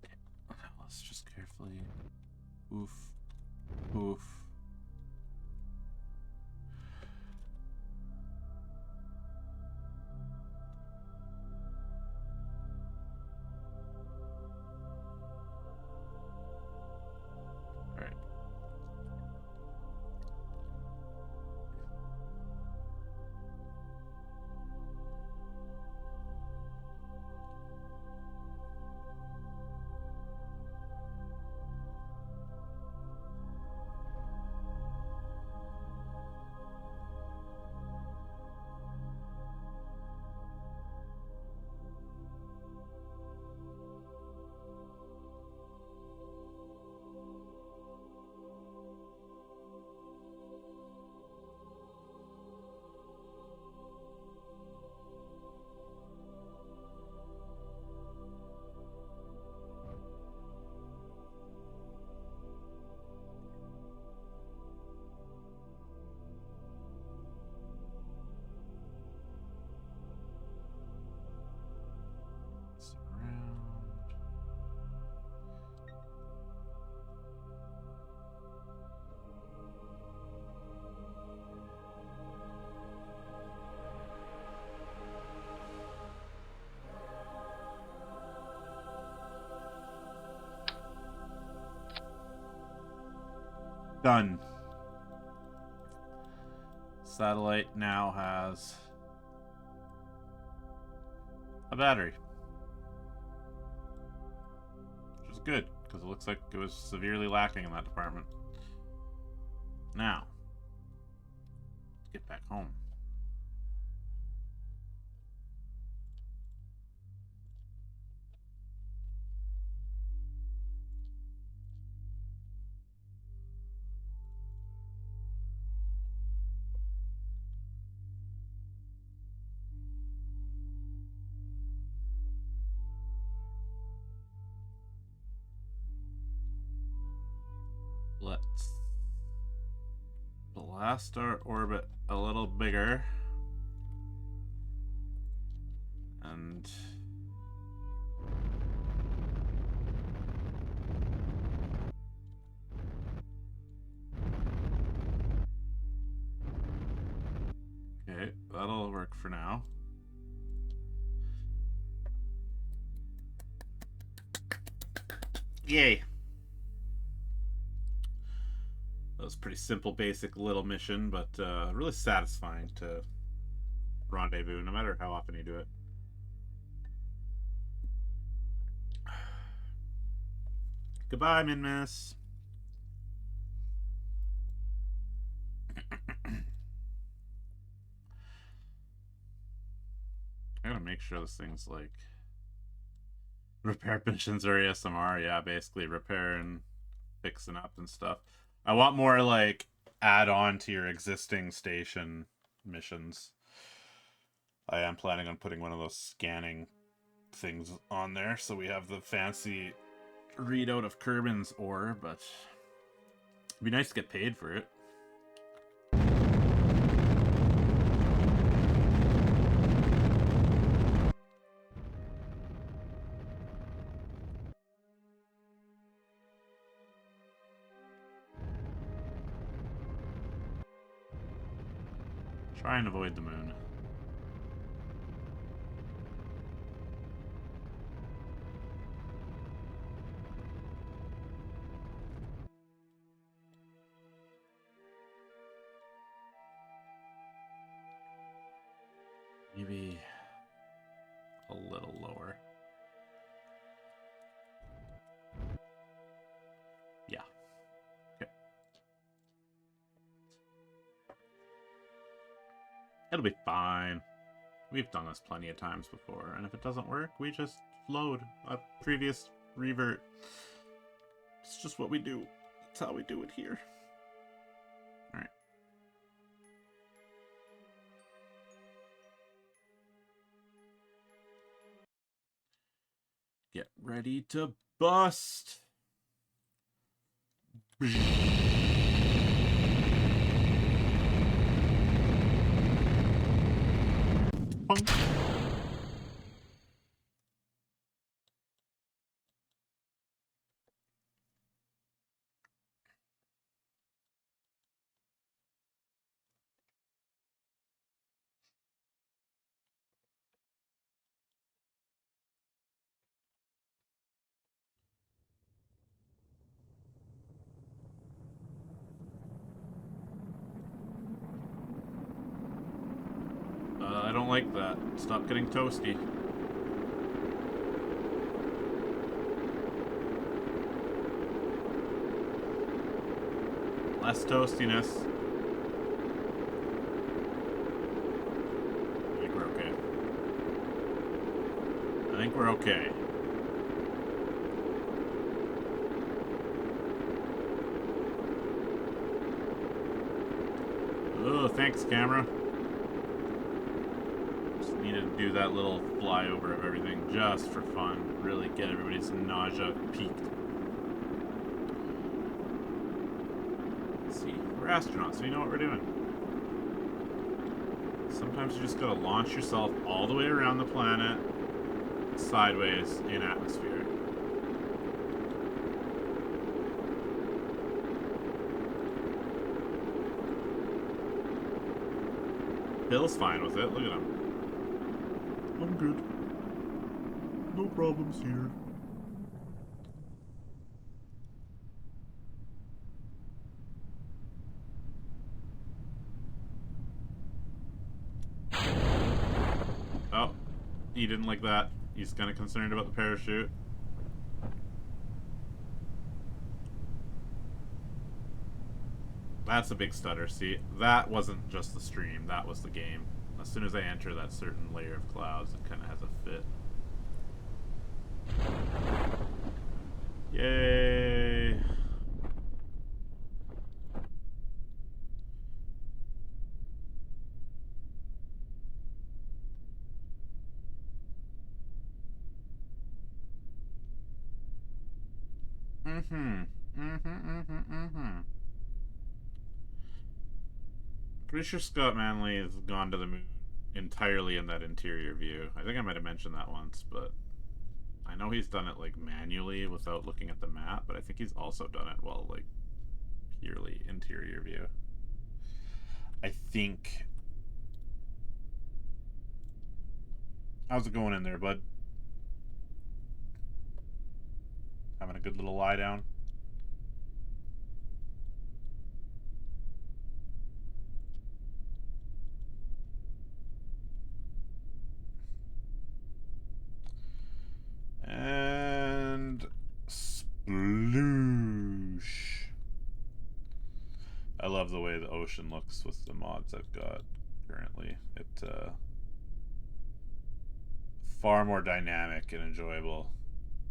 Okay, let's just carefully oof, oof. Done. Satellite now has a battery, which is good because it looks like it was severely lacking in that department. Now, let's get back home. Let's blast our orbit a little bigger and okay, that'll work for now. Yay! That was a pretty simple, basic little mission, but really satisfying to rendezvous, no matter how often you do it. Goodbye, Minmus. I gotta make sure this thing's like repair missions or ASMR. Yeah, basically repair and fixing up and stuff. I want more like add on to your existing station missions. I am planning on putting one of those scanning things on there, so we have the fancy readout of Kerbin's ore, but it'd be nice to get paid for it. Try and avoid the moon. Maybe a little lower. Yeah. Okay. It'll be fine. We've done this plenty of times before, and if it doesn't work, we just load a previous revert. It's just what we do. That's how we do it here. Alright. Get ready to bust! Punk. I don't like that. Stop getting toasty. Less toastiness. I think we're okay. I think we're okay. Oh, thanks, camera. Just needed to do that little flyover of everything just for fun. Really get everybody's nausea peaked. Let's see. We're astronauts, so we know what we're doing. Sometimes you just gotta launch yourself all the way around the planet, sideways in atmosphere. Bill's fine with it. Look at him. I'm good. No problems here. Oh, he didn't like that. He's kind of concerned about the parachute. That's a big stutter. See, that wasn't just the stream, that was the game. As soon as I enter that certain layer of clouds, it kind of has a fit. Yay! Pretty sure Scott Manley has gone to the moon entirely in that interior view. I think I might have mentioned that once, but I know he's done it like manually without looking at the map, but I think he's also done it while like purely interior view. I think. How's it going in there, bud? Having a good little lie down? And sploosh. I love the way the ocean looks with the mods I've got currently. It far more dynamic and enjoyable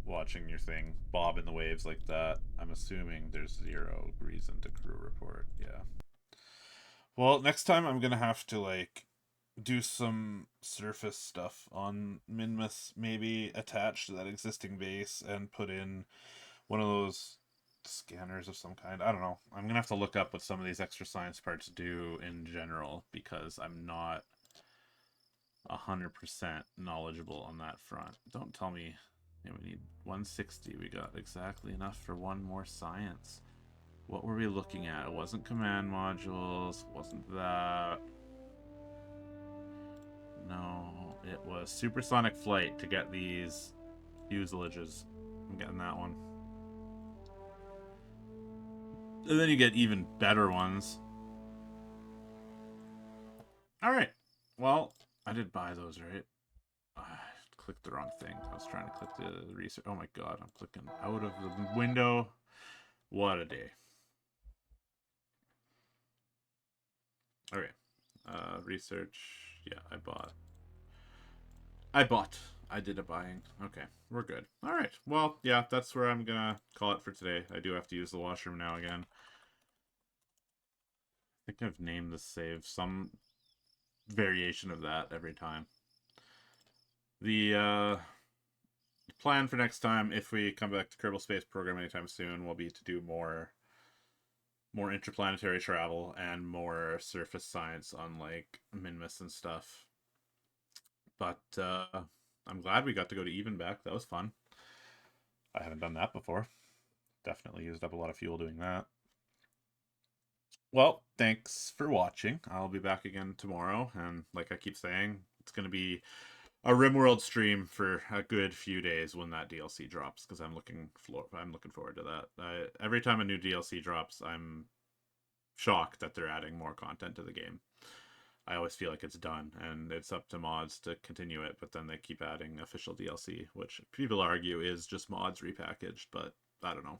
watching your thing bob in the waves like that. I'm assuming there's 0 reason to crew report. Yeah. Well, next time I'm gonna have to like do some surface stuff on Minmus, maybe attach to that existing base and put in one of those scanners of some kind. I don't know. I'm gonna have to look up what some of these extra science parts do in general because I'm not 100% knowledgeable on that front. Don't tell me. Yeah, we need 160. We got exactly enough for one more science. What were we looking at? It wasn't command modules. Wasn't that. No, it was supersonic flight to get these fuselages. I'm getting that one. And then you get even better ones. Alright. Well, I did buy those, right? I clicked the wrong thing. I was trying to click the research. Oh my god, I'm clicking out of the window. What a day. Okay. Research. Yeah, I bought. I did a buying. Okay, we're good. Alright. Well, yeah, that's where I'm gonna call it for today. I do have to use the washroom now again. I think I've named the save some variation of that every time. The plan for next time, if we come back to Kerbal Space Program anytime soon, will be to do more interplanetary travel and more surface science on like Minmus and stuff. But I'm glad we got to go to Even back. That was fun. I haven't done that before. Definitely used up a lot of fuel doing that. Well, thanks for watching. I'll be back again tomorrow, and like I keep saying, it's going to be a RimWorld stream for a good few days when that DLC drops because I'm looking forward to that. Every time a new DLC drops, I'm shocked that they're adding more content to the game. I always feel like it's done and it's up to mods to continue it, but then they keep adding official DLC, which people argue is just mods repackaged, but I don't know.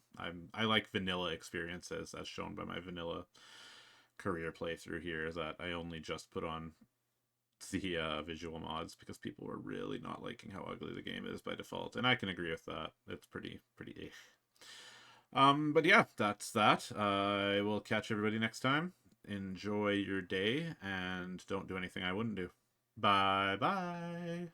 I like vanilla experiences as shown by my vanilla career playthrough here, is that I only just put on the visual mods because people were really not liking how ugly the game is by default, and I can agree with that. It's pretty eh. But yeah, that's that. I will catch everybody next time. Enjoy your day and don't do anything I wouldn't do. Bye bye.